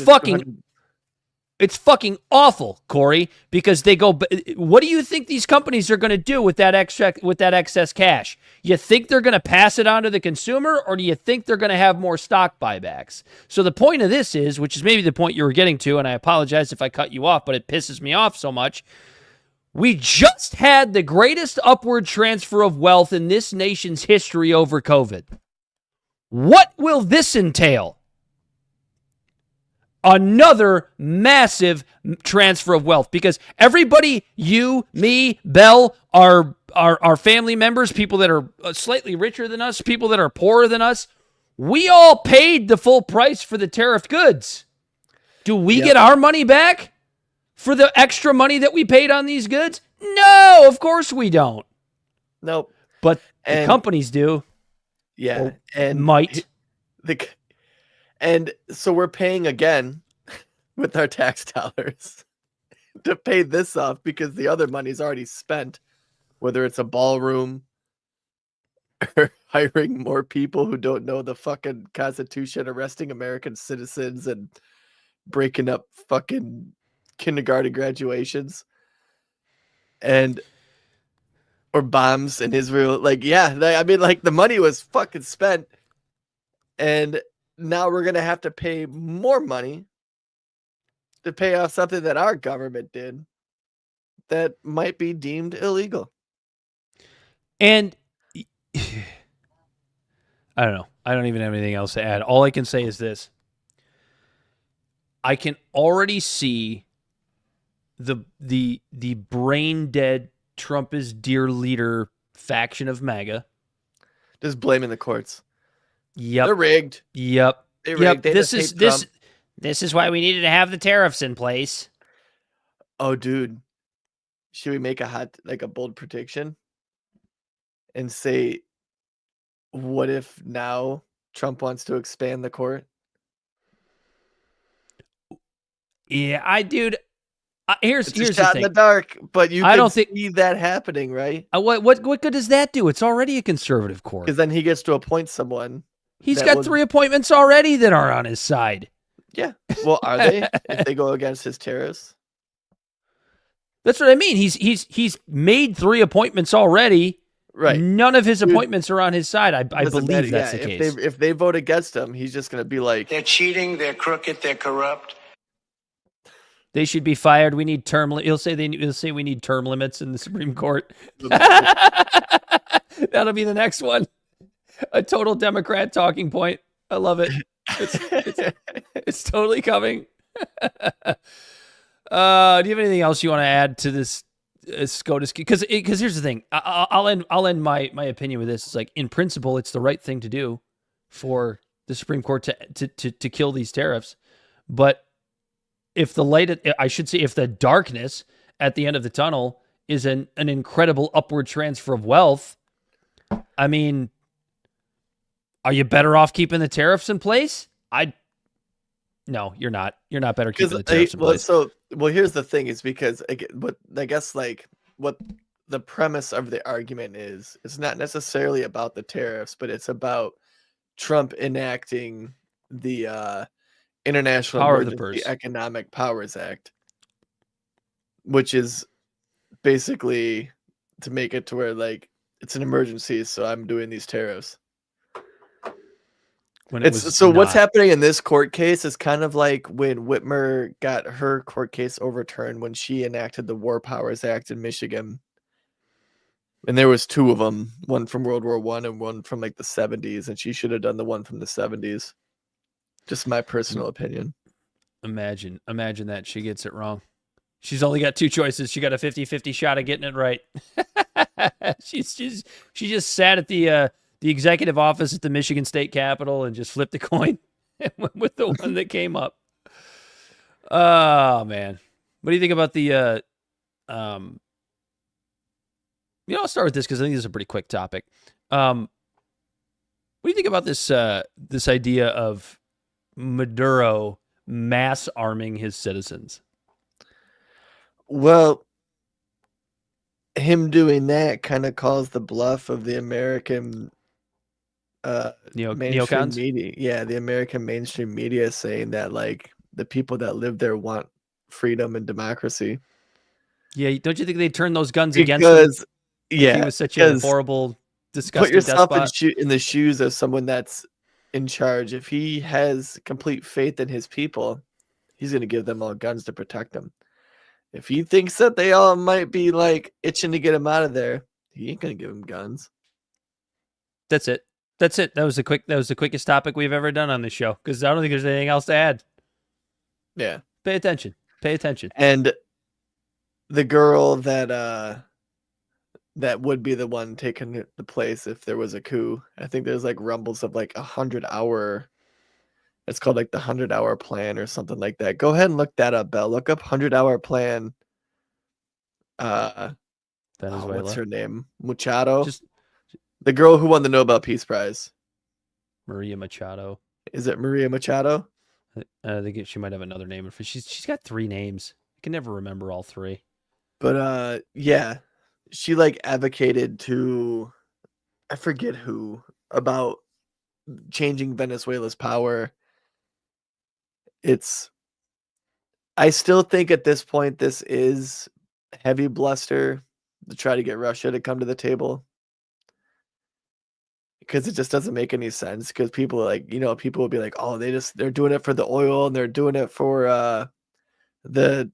fucking awful, Corey, because they go, what do you think these companies are going to do with that excess cash? You think they're going to pass it on to the consumer, or do you think they're going to have more stock buybacks? So the point of this is, which is maybe the point you were getting to, and I apologize if I cut you off, but it pisses me off so much. We just had the greatest upward transfer of wealth in this nation's history over COVID. What will this entail? Another massive transfer of wealth, because everybody, you, me, Bell, our family members, people that are slightly richer than us, people that are poorer than us, we all paid the full price for the tariff goods. Do we get our money back for the extra money that we paid on these goods? No, of course we don't. Nope. But the companies do. Yeah, and might. And so we're paying again with our tax dollars to pay this off because the other money's already spent, whether it's a ballroom or hiring more people who don't know the fucking Constitution, arresting American citizens and breaking up fucking kindergarten graduations or bombs in Israel. Like, I mean, like the money was fucking spent, and now we're going to have to pay more money to pay off something that our government did that might be deemed illegal. And I don't know. I don't even have anything else to add. All I can say is this. I can already see the brain dead Trump is dear leader faction of MAGA just blaming the courts. Yep. They're rigged. Yep. They rigged. They this is why we needed to have the tariffs in place. Oh, dude. Should we make a bold prediction and say, what if now Trump wants to expand the court? Yeah, here's a the shot thing. In the dark, but I don't see that happening, right? What good does that do? It's already a conservative court. Because then he gets to appoint someone. He's got 3 appointments already that are on his side. Yeah. Well, are they? If they go against his tariffs? That's what I mean. He's made 3 appointments already. Right. None of his appointments are on his side. I believe that's the case. If they vote against him, he's just going to be like, they're cheating, they're crooked, they're corrupt. They should be fired. We need term. He'll say we need term limits in the Supreme Court. That'll be the next one. A total Democrat talking point. I love it. It's totally coming. Do you have anything else you want to add to this SCOTUS? Because here's the thing. I'll end my opinion with this. It's like, in principle, it's the right thing to do for the Supreme Court to kill these tariffs. But if the light, I should say, if the darkness at the end of the tunnel is an incredible upward transfer of wealth, I mean, are you better off keeping the tariffs in place? No, you're not. You're not better keeping the tariffs in place. Well, here's the thing: is because what I guess what the premise of the argument is, it's not necessarily about the tariffs, but it's about Trump enacting the International Power of the Emergency Purse. Economic Powers Act, which is basically to make it to where like it's an emergency, so I'm doing these tariffs. What's happening in this court case is kind of like when Whitmer got her court case overturned when she enacted the War Powers Act in Michigan. And there was two of them, one from World War I and one from like the 70s, and she should have done the one from the 70s. Just my personal opinion. Imagine that she gets it wrong. She's only got two choices. She got a 50-50 shot of getting it right. she just sat at the executive office at the Michigan State Capitol and just flipped a coin and went with the one that came up. Oh man. What do you think about the I'll start with this because I think this is a pretty quick topic. What do you think about this idea of Maduro mass arming his citizens? Well, him doing that kind of calls the bluff of the American mainstream Neocons? media. Yeah, the American mainstream media saying that like the people that live there want freedom and democracy. Yeah, don't you think they'd turn those guns against him? Yeah, he was such a horrible, disgusting put yourself despot. in the shoes of someone that's in charge. If he has complete faith in his people, he's going to give them all guns to protect them. If he thinks that they all might be like itching to get him out of there, he ain't going to give them guns. That's it. That was the quickest topic we've ever done on this show because I don't think there's anything else to add. Yeah. Pay attention. And the girl that would be the one taking the place if there was a coup. I think there's like rumbles of like 100-hour. It's called like the 100-hour plan or something like that. Go ahead and look that up, Belle. Look up 100-hour plan. Venezuela. What's her name? Machado. Just the girl who won the Nobel Peace Prize. Maria Machado. Is it Maria Machado? I think she might have another name. She's got three names. I can never remember all three. But yeah. She like advocated to, I forget who, about changing Venezuela's power. I still think at this point this is heavy bluster to try to get Russia to come to the table. Because it just doesn't make any sense. Because people are like, people will be like, oh, they're doing it for the oil and they're doing it for the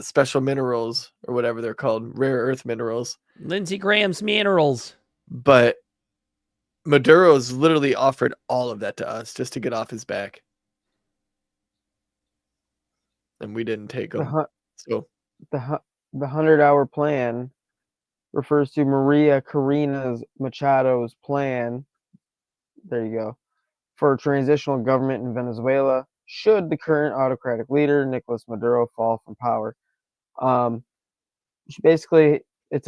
special minerals or whatever they're called, rare earth minerals. Lindsey Graham's minerals. But Maduro's literally offered all of that to us just to get off his back. And we didn't take them. So the 100-hour plan refers to Maria Corina Machado's plan. There you go. For a transitional government in Venezuela should the current autocratic leader, Nicolas Maduro, fall from power. Basically, it's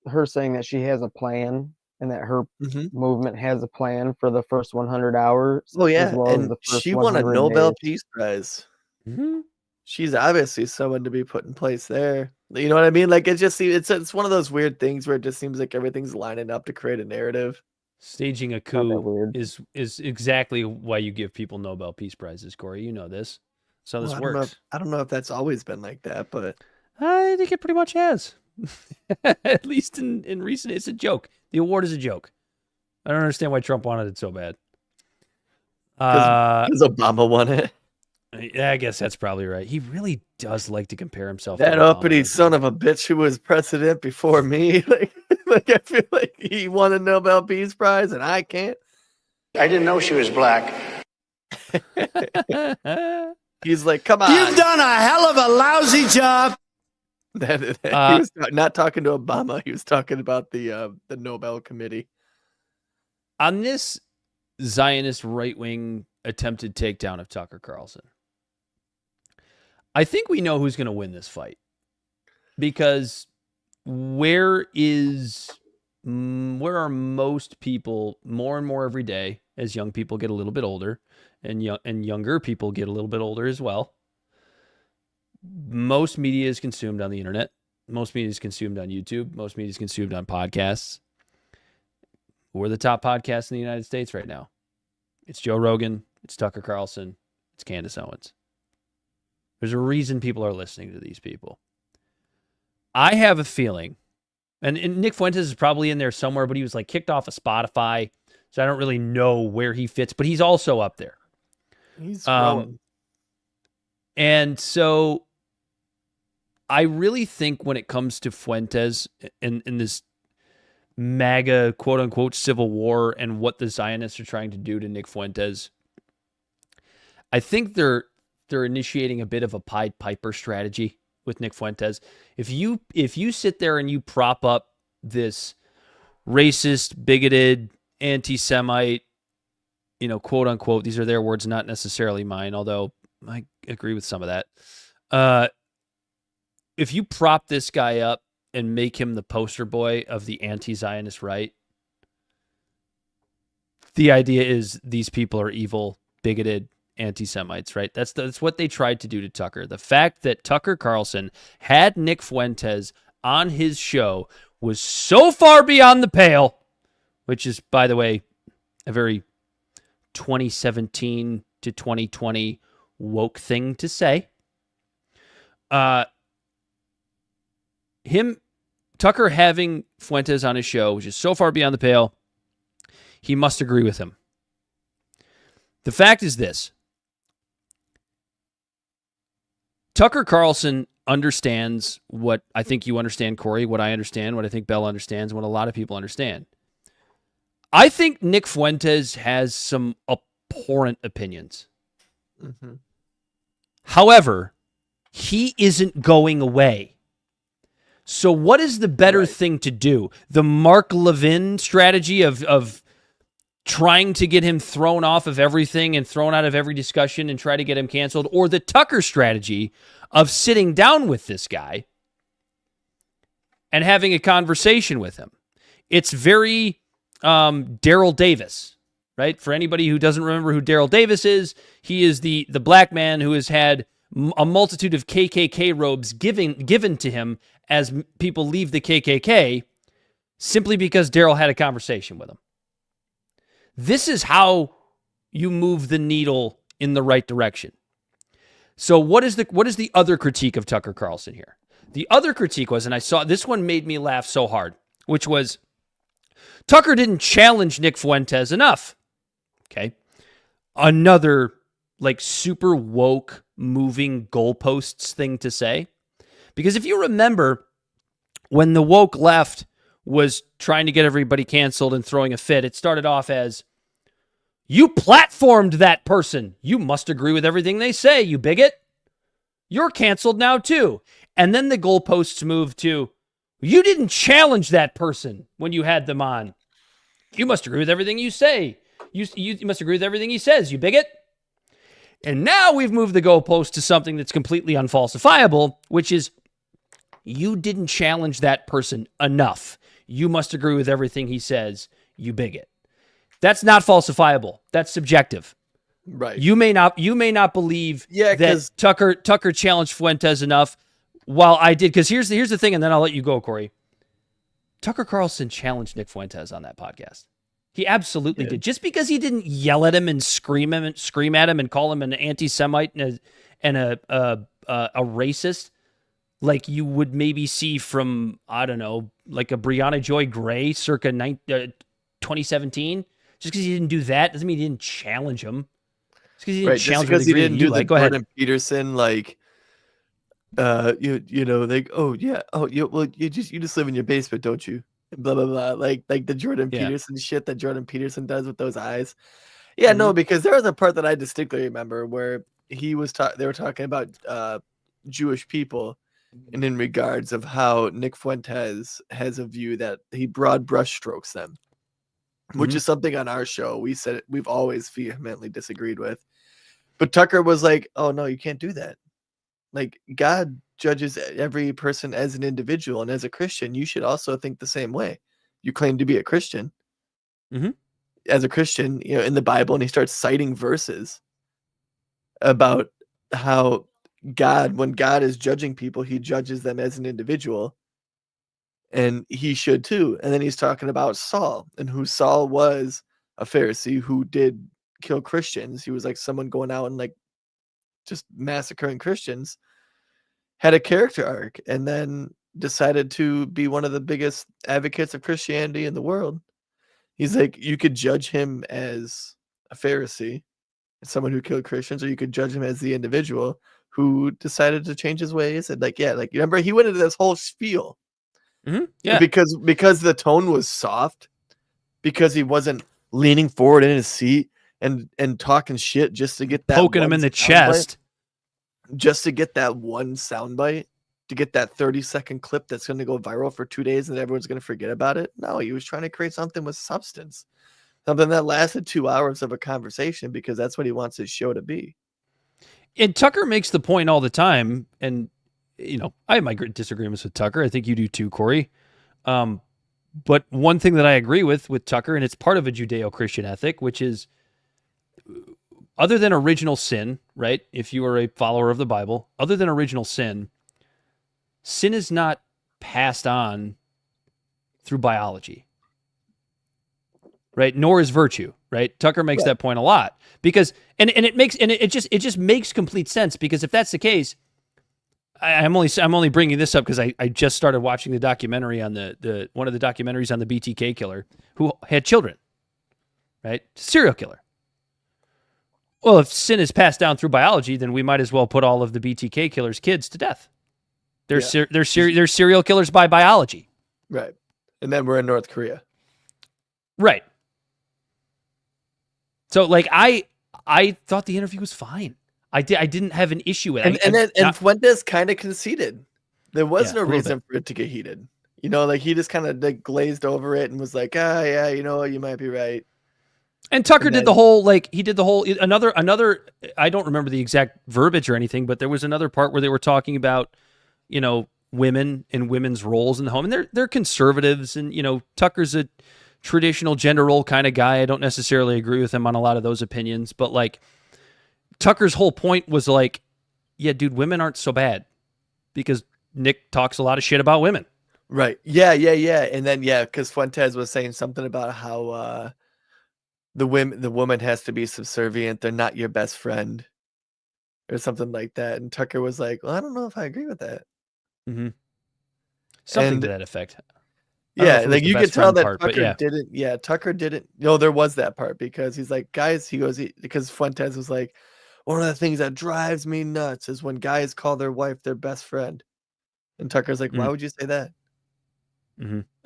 her saying that she has a plan and that her movement has a plan for the first 100 hours. Oh, yeah. As well and as the first she won a 100 Nobel days. Peace Prize. Mm-hmm. She's obviously someone to be put in place there. You know what I mean? Like it's one of those weird things where it just seems like everything's lining up to create a narrative. Staging a coup is exactly why you give people Nobel Peace Prizes, Corey. You know this. So this works. I don't know if that's always been like that, but I think it pretty much has. At least in recent, it's a joke. The award is a joke. I don't understand why Trump wanted it so bad. Because Obama won it. Yeah, I guess that's probably right. He really does like to compare himself that to Obama, uppity son of a bitch who was president before me. Like I feel like he won a Nobel Peace Prize and I can't. I didn't know she was black. He's like, come on. You've done a hell of a lousy job. He was not talking to Obama. He was talking about the Nobel Committee. On this Zionist right-wing attempted takedown of Tucker Carlson, I think we know who's going to win this fight, because where are most people more and more every day as young people get a little bit older and younger people get a little bit older as well? Most media is consumed on the internet. Most media is consumed on YouTube. Most media is consumed on podcasts. Who are the top podcasts in the United States right now? It's Joe Rogan. It's Tucker Carlson. It's Candace Owens. There's a reason people are listening to these people. I have a feeling, and Nick Fuentes is probably in there somewhere, but he was like kicked off of Spotify, so I don't really know where he fits, but he's also up there. He's growing. And so I really think when it comes to Fuentes in this MAGA quote unquote civil war and what the Zionists are trying to do to Nick Fuentes, I think they're initiating a bit of a Pied Piper strategy with Nick Fuentes. If you sit there and you prop up this racist, bigoted, anti-Semite, quote unquote, these are their words, not necessarily mine, although I agree with some of that. If you prop this guy up and make him the poster boy of the anti-Zionist right, the idea is these people are evil, bigoted anti-Semites, right? That's what they tried to do to Tucker. The fact that Tucker Carlson had Nick Fuentes on his show was so far beyond the pale, which is, by the way, a very 2017 to 2020 woke thing to say. Tucker having Fuentes on his show, which is so far beyond the pale, he must agree with him. The fact is this. Tucker Carlson understands what I think you understand, Corey, what I understand, what I think Bella understands, what a lot of people understand. I think Nick Fuentes has some abhorrent opinions. Mm-hmm. However, he isn't going away. So what is the better thing to do? The Mark Levin strategy of trying to get him thrown off of everything and thrown out of every discussion and try to get him canceled, or the Tucker strategy of sitting down with this guy and having a conversation with him? It's very Daryl Davis, right? For anybody who doesn't remember who Daryl Davis is, he is the black man who has had a multitude of KKK robes given to him as people leave the KKK simply because Daryl had a conversation with him. This is how you move the needle in the right direction. So what is the other critique of Tucker Carlson here? The other critique was, and I saw this one made me laugh so hard, which was Tucker didn't challenge Nick Fuentes enough. Okay. Another like super woke moving goalposts thing to say. Because if you remember when the woke left was trying to get everybody canceled and throwing a fit, it started off as, you platformed that person. You must agree with everything they say, you bigot. You're canceled now too. And then the goalposts moved to, you didn't challenge that person when you had them on. You must agree with everything you say. You must agree with everything he says, you bigot. And now we've moved the goalpost to something that's completely unfalsifiable, which is, you didn't challenge that person enough. You must agree with everything he says, you bigot. That's not falsifiable. That's subjective. Right. You may not believe that Tucker challenged Fuentes enough, while I did. Because here's the thing, and then I'll let you go, Corey. Tucker Carlson challenged Nick Fuentes on that podcast. He absolutely did. Just because he didn't yell at him and scream at him and call him an anti-Semite and a racist, like you would maybe see from, I don't know, like a Breonna Joy Gray circa 2017. Just because he didn't do that doesn't mean he didn't challenge him. Just because he didn't challenge him. Just because he didn't do the Go ahead. Jordan Peterson, like, well, you just live in your basement, don't you? Blah blah blah, like the Jordan Peterson shit that Jordan Peterson does with those eyes. Yeah, no, because there was a part that I distinctly remember where he was they were talking about Jewish people, and in regards of how Nick Fuentes has a view that he broad brushstrokes them, which is something on our show we said we've always vehemently disagreed with. But Tucker was like, "Oh no, you can't do that. like God judges every person as an individual, and as a Christian, you should also think the same way. You claim to be a Christian. As a Christian, in the Bible, and he starts citing verses about how when God is judging people, he judges them as an individual, and he should too. And then he's talking about Saul, and who Saul was, a Pharisee who did kill Christians. He was like someone going out and like just massacring Christians, had a character arc, and then decided to be one of the biggest advocates of Christianity in the world. He's like, you could judge him as a Pharisee, someone who killed Christians, or you could judge him as the individual who decided to change his ways. And like, remember he went into this whole spiel. Yeah. Because the tone was soft, because he wasn't leaning forward in his seat and talking shit just to get that poking him in the chest, just to get that one soundbite, to get that 30-second clip that's going to go viral for 2 days and everyone's going to forget about it. No, he was trying to create something with substance, something that lasted 2 hours of a conversation, because that's what he wants his show to be. And Tucker makes the point all the time, and I have my disagreements with Tucker. I think you do too, Corey. But one thing that I agree with Tucker, and it's part of a Judeo-Christian ethic, which is, other than original sin, right? If you are a follower of the Bible, other than original sin is not passed on through biology, right? Nor is virtue, right? Tucker makes that point a lot, because, it just makes complete sense, because if that's the case, I'm only bringing this up because I just started watching the documentary on the one of the documentaries on the BTK killer who had children, right? Serial killer. Well, if sin is passed down through biology, then we might as well put all of the BTK killers' kids to death. They're serial killers by biology. Right. And then we're in North Korea. Right. So like I thought the interview was fine. I didn't have an issue with it. And Fuentes kind of conceded. There was no reason for it to get heated. Like he just kind of like glazed over it and was like, yeah, you might be right. And Tucker did the whole, another, I don't remember the exact verbiage or anything, but there was another part where they were talking about, women and women's roles in the home. And they're conservatives, and, Tucker's a traditional gender role kind of guy. I don't necessarily agree with him on a lot of those opinions, but like Tucker's whole point was like, yeah, dude, women aren't so bad, because Nick talks a lot of shit about women. Right. Yeah. And then, because Fuentes was saying something about how, the woman has to be subservient. They're not your best friend, or something like that. And Tucker was like, well, I don't know if I agree with that. Something to that effect. Yeah, like you could tell that Tucker didn't. Yeah, Tucker didn't. No, there was that part, because he's like, guys, because Fuentes was like, one of the things that drives me nuts is when guys call their wife their best friend. And Tucker's like, why would you say that?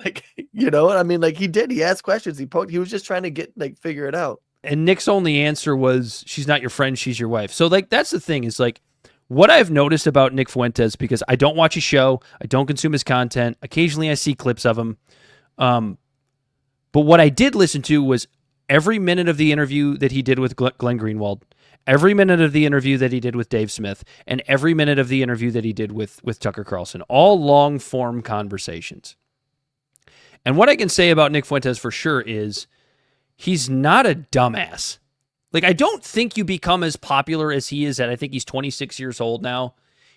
Like, you know what I mean? Like he asked questions. He was just trying to figure it out. And Nick's only answer was, she's not your friend, she's your wife. So like, that's the thing, is like, what I've noticed about Nick Fuentes, because I don't watch his show, I don't consume his content. Occasionally I see clips of him. But what I did listen to was every minute of the interview that he did with Glenn Greenwald, every minute of the interview that he did with Dave Smith, and every minute of the interview that he did with Tucker Carlson, all long form conversations. And what I can say about Nick Fuentes for sure is he's not a dumbass. Like, I don't think you become as popular as he is at, I think he's 26 years old now.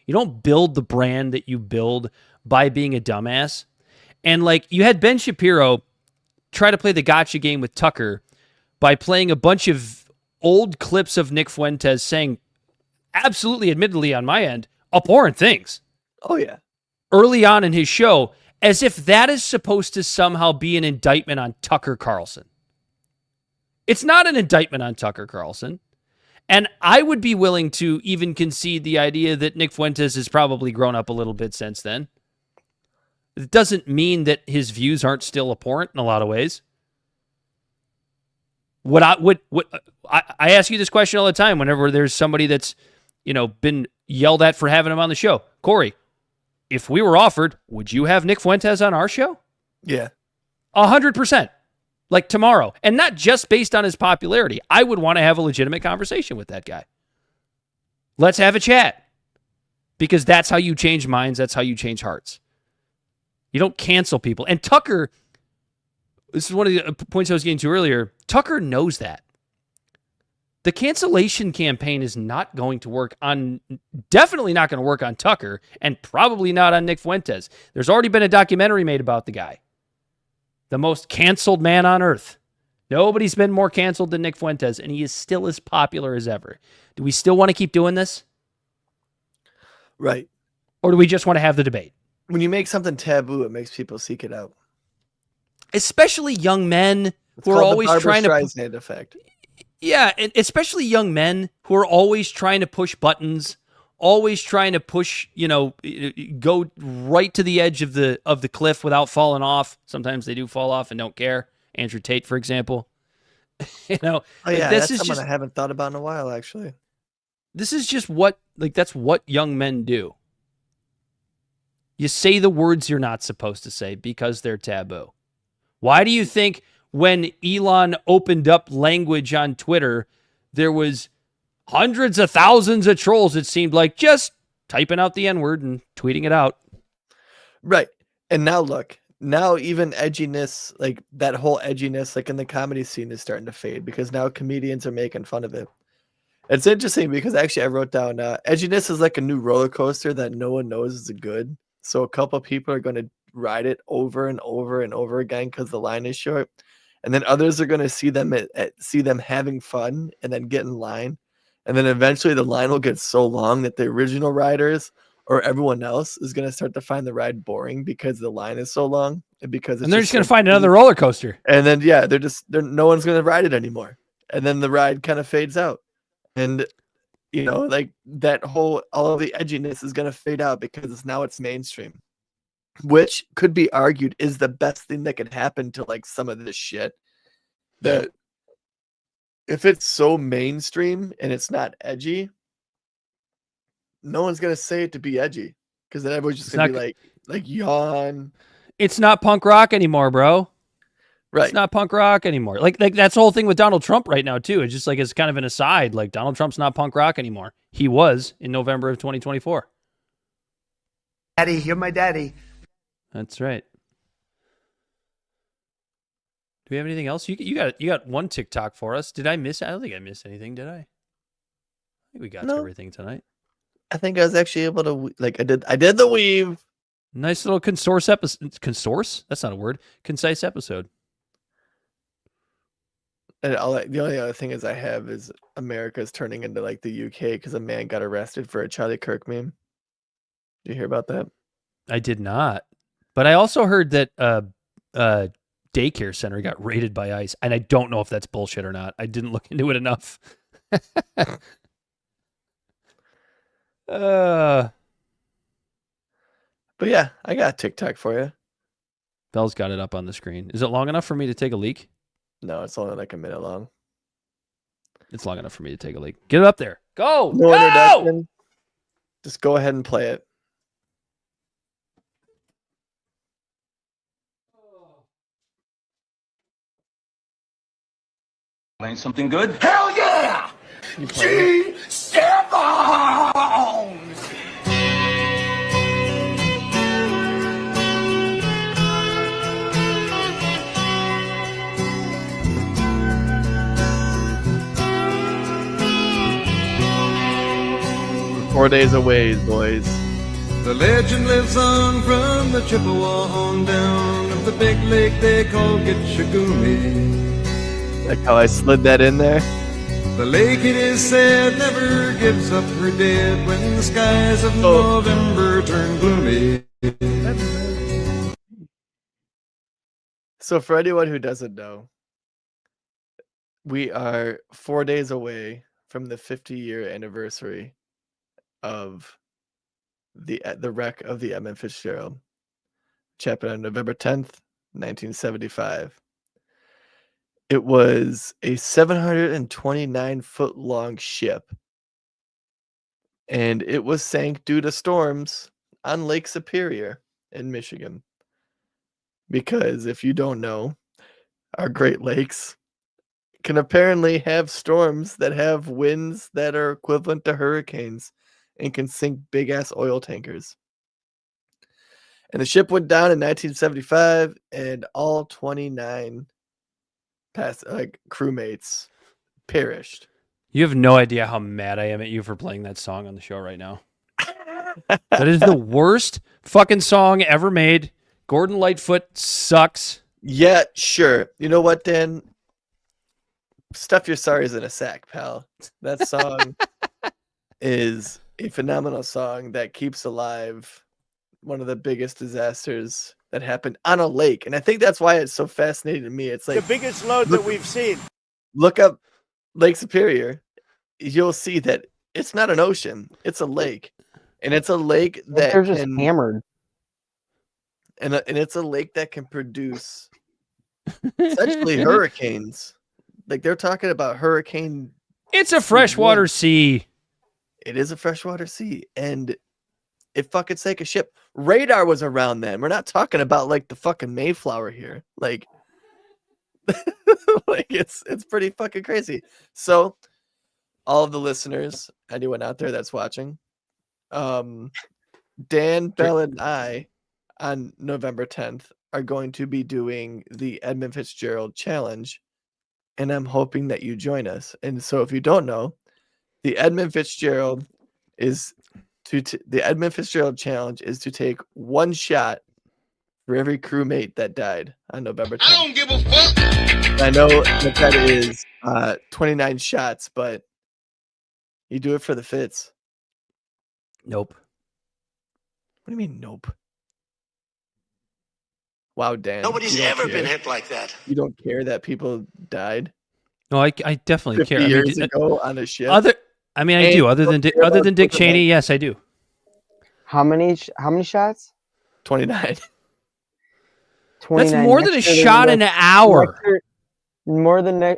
You don't build the brand that you build by being a dumbass. And like, you had Ben Shapiro try to play the gotcha game with Tucker by playing a bunch of old clips of Nick Fuentes saying, absolutely, admittedly on my end, abhorrent things. Oh yeah. Early on in his show, as if that is supposed to somehow be an indictment on Tucker Carlson. It's not an indictment on Tucker Carlson. And I would be willing to even concede the idea that Nick Fuentes has probably grown up a little bit since then. It doesn't mean that his views aren't still abhorrent in a lot of ways. I ask you this question all the time whenever there's somebody that's, been yelled at for having him on the show. Corey, if we were offered, would you have Nick Fuentes on our show? Yeah. 100%. Like tomorrow. And not just based on his popularity. I would want to have a legitimate conversation with that guy. Let's have a chat. because that's how you change minds. That's how you change hearts. You don't cancel people. And Tucker, this is one of the points I was getting to earlier. Tucker knows that. The cancellation campaign is not going to work on, definitely not going to work on Tucker, and probably not on Nick Fuentes. There's already been a documentary made about the guy. The most canceled man on earth. Nobody's been more canceled than Nick Fuentes, and he is still as popular as ever. Do we still want to keep doing this? Right. Or do we just want to have the debate? When you make something taboo, it makes people seek it out. Especially young men It's who are called the always Barbra trying to... Streisand effect. Yeah, and especially young men who are always trying to push buttons, always trying to push, go right to the edge of the cliff without falling off. Sometimes they do fall off and don't care. Andrew Tate, for example. Oh yeah, this that's is someone just, I haven't thought about in a while, actually. this is just that's what young men do. You say the words you're not supposed to say because they're taboo. Why do you think when Elon opened up language on Twitter, there was hundreds of thousands of trolls, it seemed like, just typing out the N-word and tweeting it out? Right. And now look, now even edginess, like that whole edginess, like in the comedy scene is starting to fade because now comedians are making fun of it. It's interesting because actually I wrote down edginess is like a new roller coaster that no one knows is good. So a couple of people are going to ride it over and over and over again because the line is short. And then others are going to see them having fun and then get in line. And then eventually the line will get so long that the original riders or everyone else is going to start to find the ride boring because the line is so long and because they're just going to find another roller coaster. And then, yeah, no one's going to ride it anymore. And then the ride kind of fades out. And, like that all of the edginess is going to fade out because now it's mainstream. Which could be argued is the best thing that could happen to like some of this shit. That if it's so mainstream and it's not edgy, no one's gonna say it to be edgy because then everyone's just gonna be like yawn. It's not punk rock anymore, bro. Right. It's not punk rock anymore. Like that's the whole thing with Donald Trump right now too. It's just like it's kind of an aside. Like Donald Trump's not punk rock anymore. He was in November of 2024. Daddy, you're my daddy. That's right. Do we have anything else? You got one TikTok for us. Did I miss? I don't think I missed anything, did I? I think we got to everything tonight. I think I was actually able to I did the weave. Nice little concise episode. That's not a word. Concise episode. And the only other thing I have is America's turning into like the UK because a man got arrested for a Charlie Kirk meme. Did you hear about that? I did not. But I also heard that daycare center got raided by ICE, and I don't know if that's bullshit or not. I didn't look into it enough. But yeah, I got a TikTok for you. Bell's got it up on the screen. Is it long enough for me to take a leak? No, it's only like a minute long. It's long enough for me to take a leak. Get it up there. Go. No introduction. Just go ahead and play it. Playing something good? Hell yeah! G-Step-ons! 4 days away, boys. The legend lives on from the Chippewa on down of the big lake they call Gitchagumi. Like how I slid that in there. The lake, it is said, never gives up her dead when the skies of November turn gloomy. So for anyone who doesn't know, we are 4 days away from the 50-year anniversary of the wreck of the Edmund Fitzgerald, which happened on November 10th, 1975. It was a 729-foot long ship, and it was sank due to storms on Lake Superior in Michigan. Because if you don't know, our Great Lakes can apparently have storms that have winds that are equivalent to hurricanes and can sink big-ass oil tankers. And the ship went down in 1975, and all 29 crewmates perished. You have no idea how mad I am at you for playing that song on the show right now. That is the worst fucking song ever made. Gordon Lightfoot sucks. Yeah, sure. You know what, Dan? Stuff your sorries in a sack, pal. That song is a phenomenal song that keeps alive one of the biggest disasters that happened on a lake. And I think that's why it's so fascinating to me. It's like The biggest load that we've seen. Look up Lake Superior. You'll see that it's not an ocean. It's a lake. And it's a lake that they're just hammered. And it's a lake that can produce essentially hurricanes. Like they're talking about hurricane. It's a freshwater sea. It is a freshwater sea. And it fucking sank a ship. Radar was around then. We're not talking about like the fucking Mayflower here. Like, like it's pretty fucking crazy. So all of the listeners, anyone out there that's watching, Dan, Bell, and I on November 10th are going to be doing the Edmund Fitzgerald challenge. And I'm hoping that you join us. And so if you don't know, the Edmund Fitzgerald challenge is to take one shot for every crewmate that died on November 10th. I don't give a fuck. I know that is 29 shots, but you do it for the Fitz. Nope. What do you mean, nope? Wow, Dan. Nobody's ever been hit like that. You don't care that people died? No, I definitely 50 care. years ago on a ship. I do. Other than Dick Cheney, yes, I do. How many shots? 29. 29. That's more than a shot in an hour.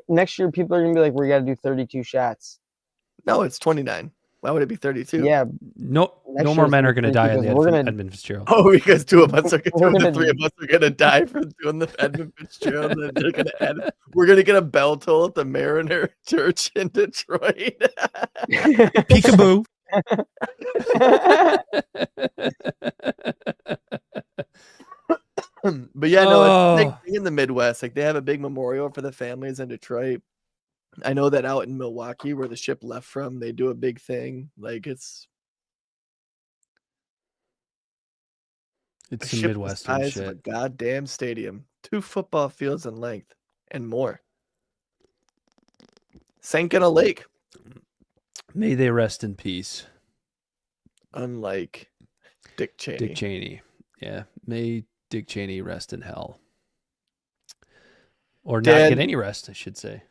Next year, people are gonna be like, "We got to do 32 shots." No, it's 29. Why would it be 32? Yeah. No more men are going to die on the Edmund Fitzgerald. Oh, because two of us are the three of us are going to die from doing the Edmund Fitzgerald. And they're going to add. We're going to get a bell toll at the Mariner Church in Detroit. Peekaboo. But yeah, no, it's a big thing in the Midwest. Like they have a big memorial for the families in Detroit. I know that out in Milwaukee, where the ship left from, they do a big thing. Like it's the Midwest and shit. Of a goddamn stadium, 2 football fields in length, and more. Sank in a lake. May they rest in peace. Unlike Dick Cheney. Dick Cheney, yeah. May Dick Cheney rest in hell, or not get any rest, I should say.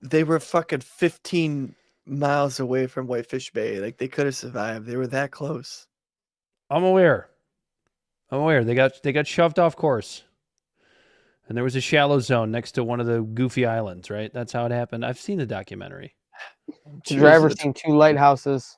They were fucking 15 miles away from Whitefish Bay. Like they could have survived. They were that close. I'm aware. They got shoved off course. And there was a shallow zone next to one of the goofy islands, right? That's how it happened. I've seen the documentary. The driver's seen 2 lighthouses.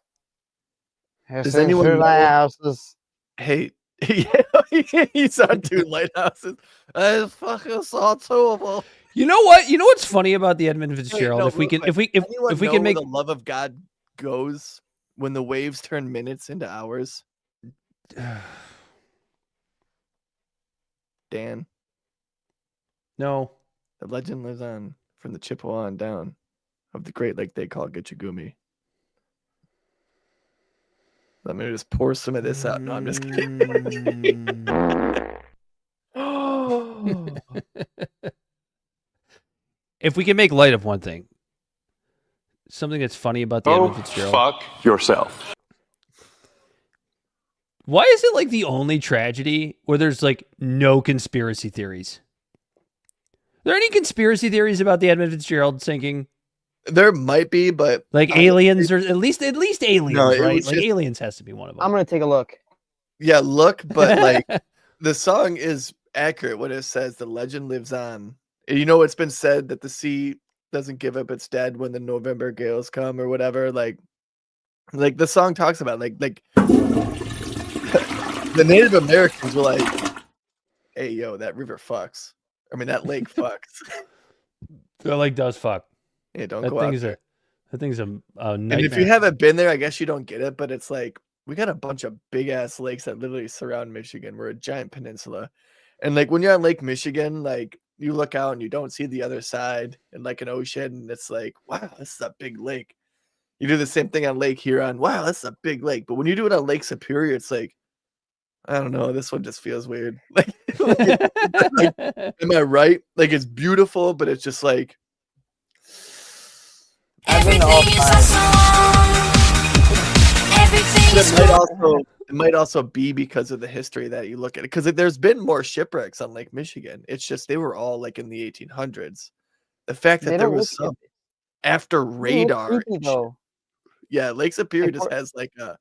Does anyone know? Lighthouses. Hey, he saw 2 lighthouses. I fucking saw 2 of them. You know what? You know what's funny about the Edmund Fitzgerald? Wait, if we can make the love of God goes when the waves turn minutes into hours. Dan. No. The legend lives on from the Chippewa on down of the great lake they call Gitchagumi. Let me just pour some of this out. No, I'm just kidding. If we can make light of one thing, something that's funny about the Edmund Fitzgerald. Fuck yourself. Why is it like the only tragedy where there's like no conspiracy theories? Are there any conspiracy theories about the Edmund Fitzgerald sinking? There might be, but like aliens, or at least aliens, no, right? Like aliens has to be one of them. I'm gonna take a look. Yeah, look, but like the song is accurate when it says the legend lives on. You know, it's been said that the sea doesn't give up its dead when the November gales come or whatever. Like the song talks about like the Native Americans were like, "Hey, yo, that river fucks. I mean, that lake fucks." That lake does fuck. Yeah, don't that go out there. That thing's a nightmare. And if you haven't been there, I guess you don't get it, but it's like we got a bunch of big ass lakes that literally surround Michigan. We're a giant peninsula. And like when you're on Lake Michigan, like you look out and you don't see the other side and like an ocean, and it's like, wow, this is a big lake. You do the same thing on Lake Huron. Wow, that's a big lake. But when you do it on Lake Superior, it's like, I don't know, this one just feels weird. Like, am I right? Like it's beautiful, but it's just like it might also be because of the history that you look at it. Because there's been more shipwrecks on Lake Michigan. It's just they were all like in the 1800s. The fact that there was some after radar. Yeah, Lake Superior just has like a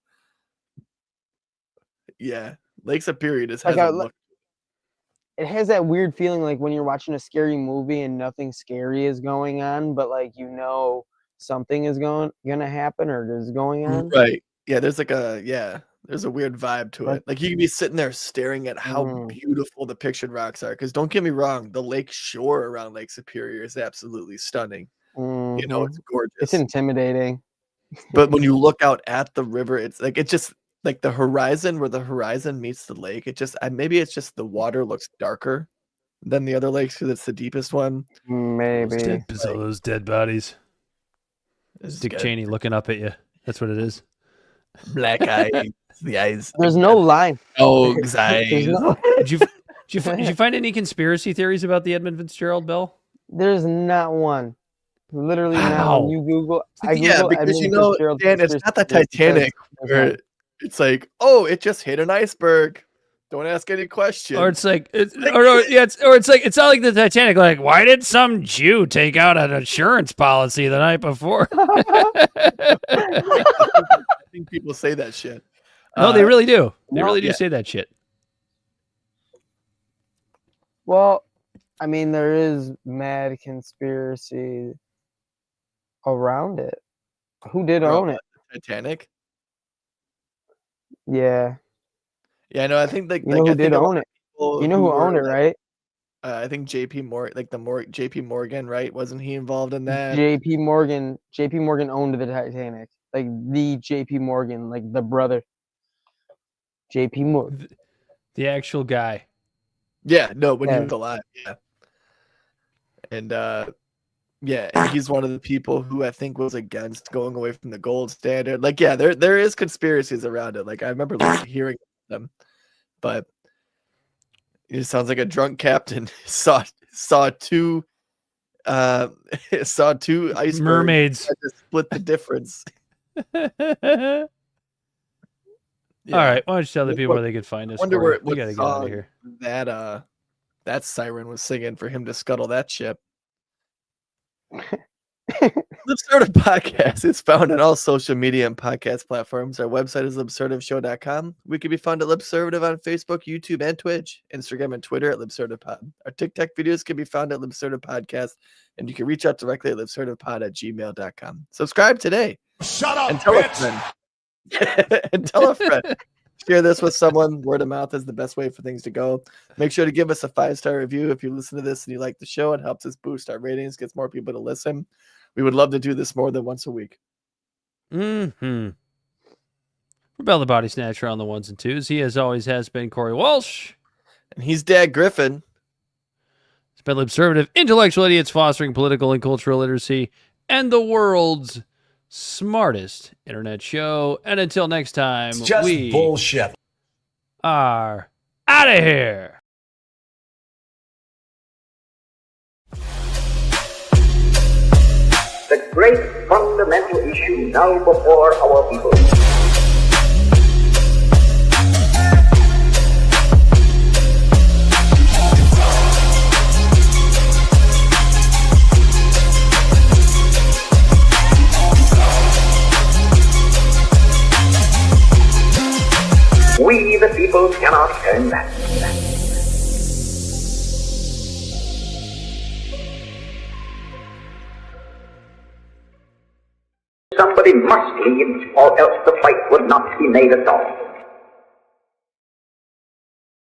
Lake Superior just has a look. It has that weird feeling like when you're watching a scary movie and nothing scary is going on, but like something is gonna happen or is going on. Right. Yeah, there's like there's a weird vibe to it. Like you can be sitting there staring at how beautiful the pictured rocks are. Because don't get me wrong, the lake shore around Lake Superior is absolutely stunning. You know, it's gorgeous. It's intimidating. But when you look out at the river, it's just like the horizon where the horizon meets the lake. It just maybe it's just the water looks darker than the other lakes because it's the deepest one. Maybe those dead bodies. Dick Cheney looking up at you. That's what it is. Black eyes. The eyes. There's no line. Oh, eyes. Did you find any conspiracy theories about the Edmund Fitzgerald bill? There's not one. Literally not. When you Google, because Edmund Dan, it's not the Titanic where it's like, oh, it just hit an iceberg. Don't ask any questions. Or it's like, it's not like the Titanic. Like, why did some Jew take out an insurance policy the night before? I think people say that shit. No, they really do. They really do say that shit. Well, I mean, there is mad conspiracy around it. Who did own it? Titanic. Yeah. Yeah, no, I think like who did own it. You know who owned it, right? I think JP Morgan, right? Wasn't he involved in that? JP Morgan owned the Titanic. Like the JP Morgan, like the brother. JP Morgan. The actual guy. Yeah, no, when he was alive, yeah. And and he's one of the people who I think was against going away from the gold standard. Like, yeah, there is conspiracies around it. Like I remember hearing them, but it sounds like a drunk captain saw two icebergs, mermaids to split the difference. All right, why don't you tell the people where they could find us? Wonder we gotta get out of here. That siren was singing for him to scuttle that ship. Libservative Podcast is found on all social media and podcast platforms. Our website is libservativeshow.com. We can be found at Libservative on Facebook, YouTube, and Twitch, Instagram, and Twitter at LibservativePod. Our TikTok videos can be found at Libservative Podcast, and you can reach out directly at libservativepod@gmail.com. Subscribe today. Shut up, and tell a friend. And tell a friend. Share this with someone. Word of mouth is the best way for things to go. Make sure to give us a 5-star review if you listen to this and you like the show. It helps us boost our ratings, gets more people to listen. We would love to do this more than once a week. Rebel the Bodysnatcher on the ones and twos. He, as always, has been Corey Walsh. And he's Dad Griffin. It's been Libservative, intellectual idiots fostering political and cultural literacy, and the world's smartest internet show. And until next time, it's just bullshit. Are out of here. The great fundamental issue now before our people. We, the people, cannot turn back. Somebody must lead, or else the fight would not be made at all.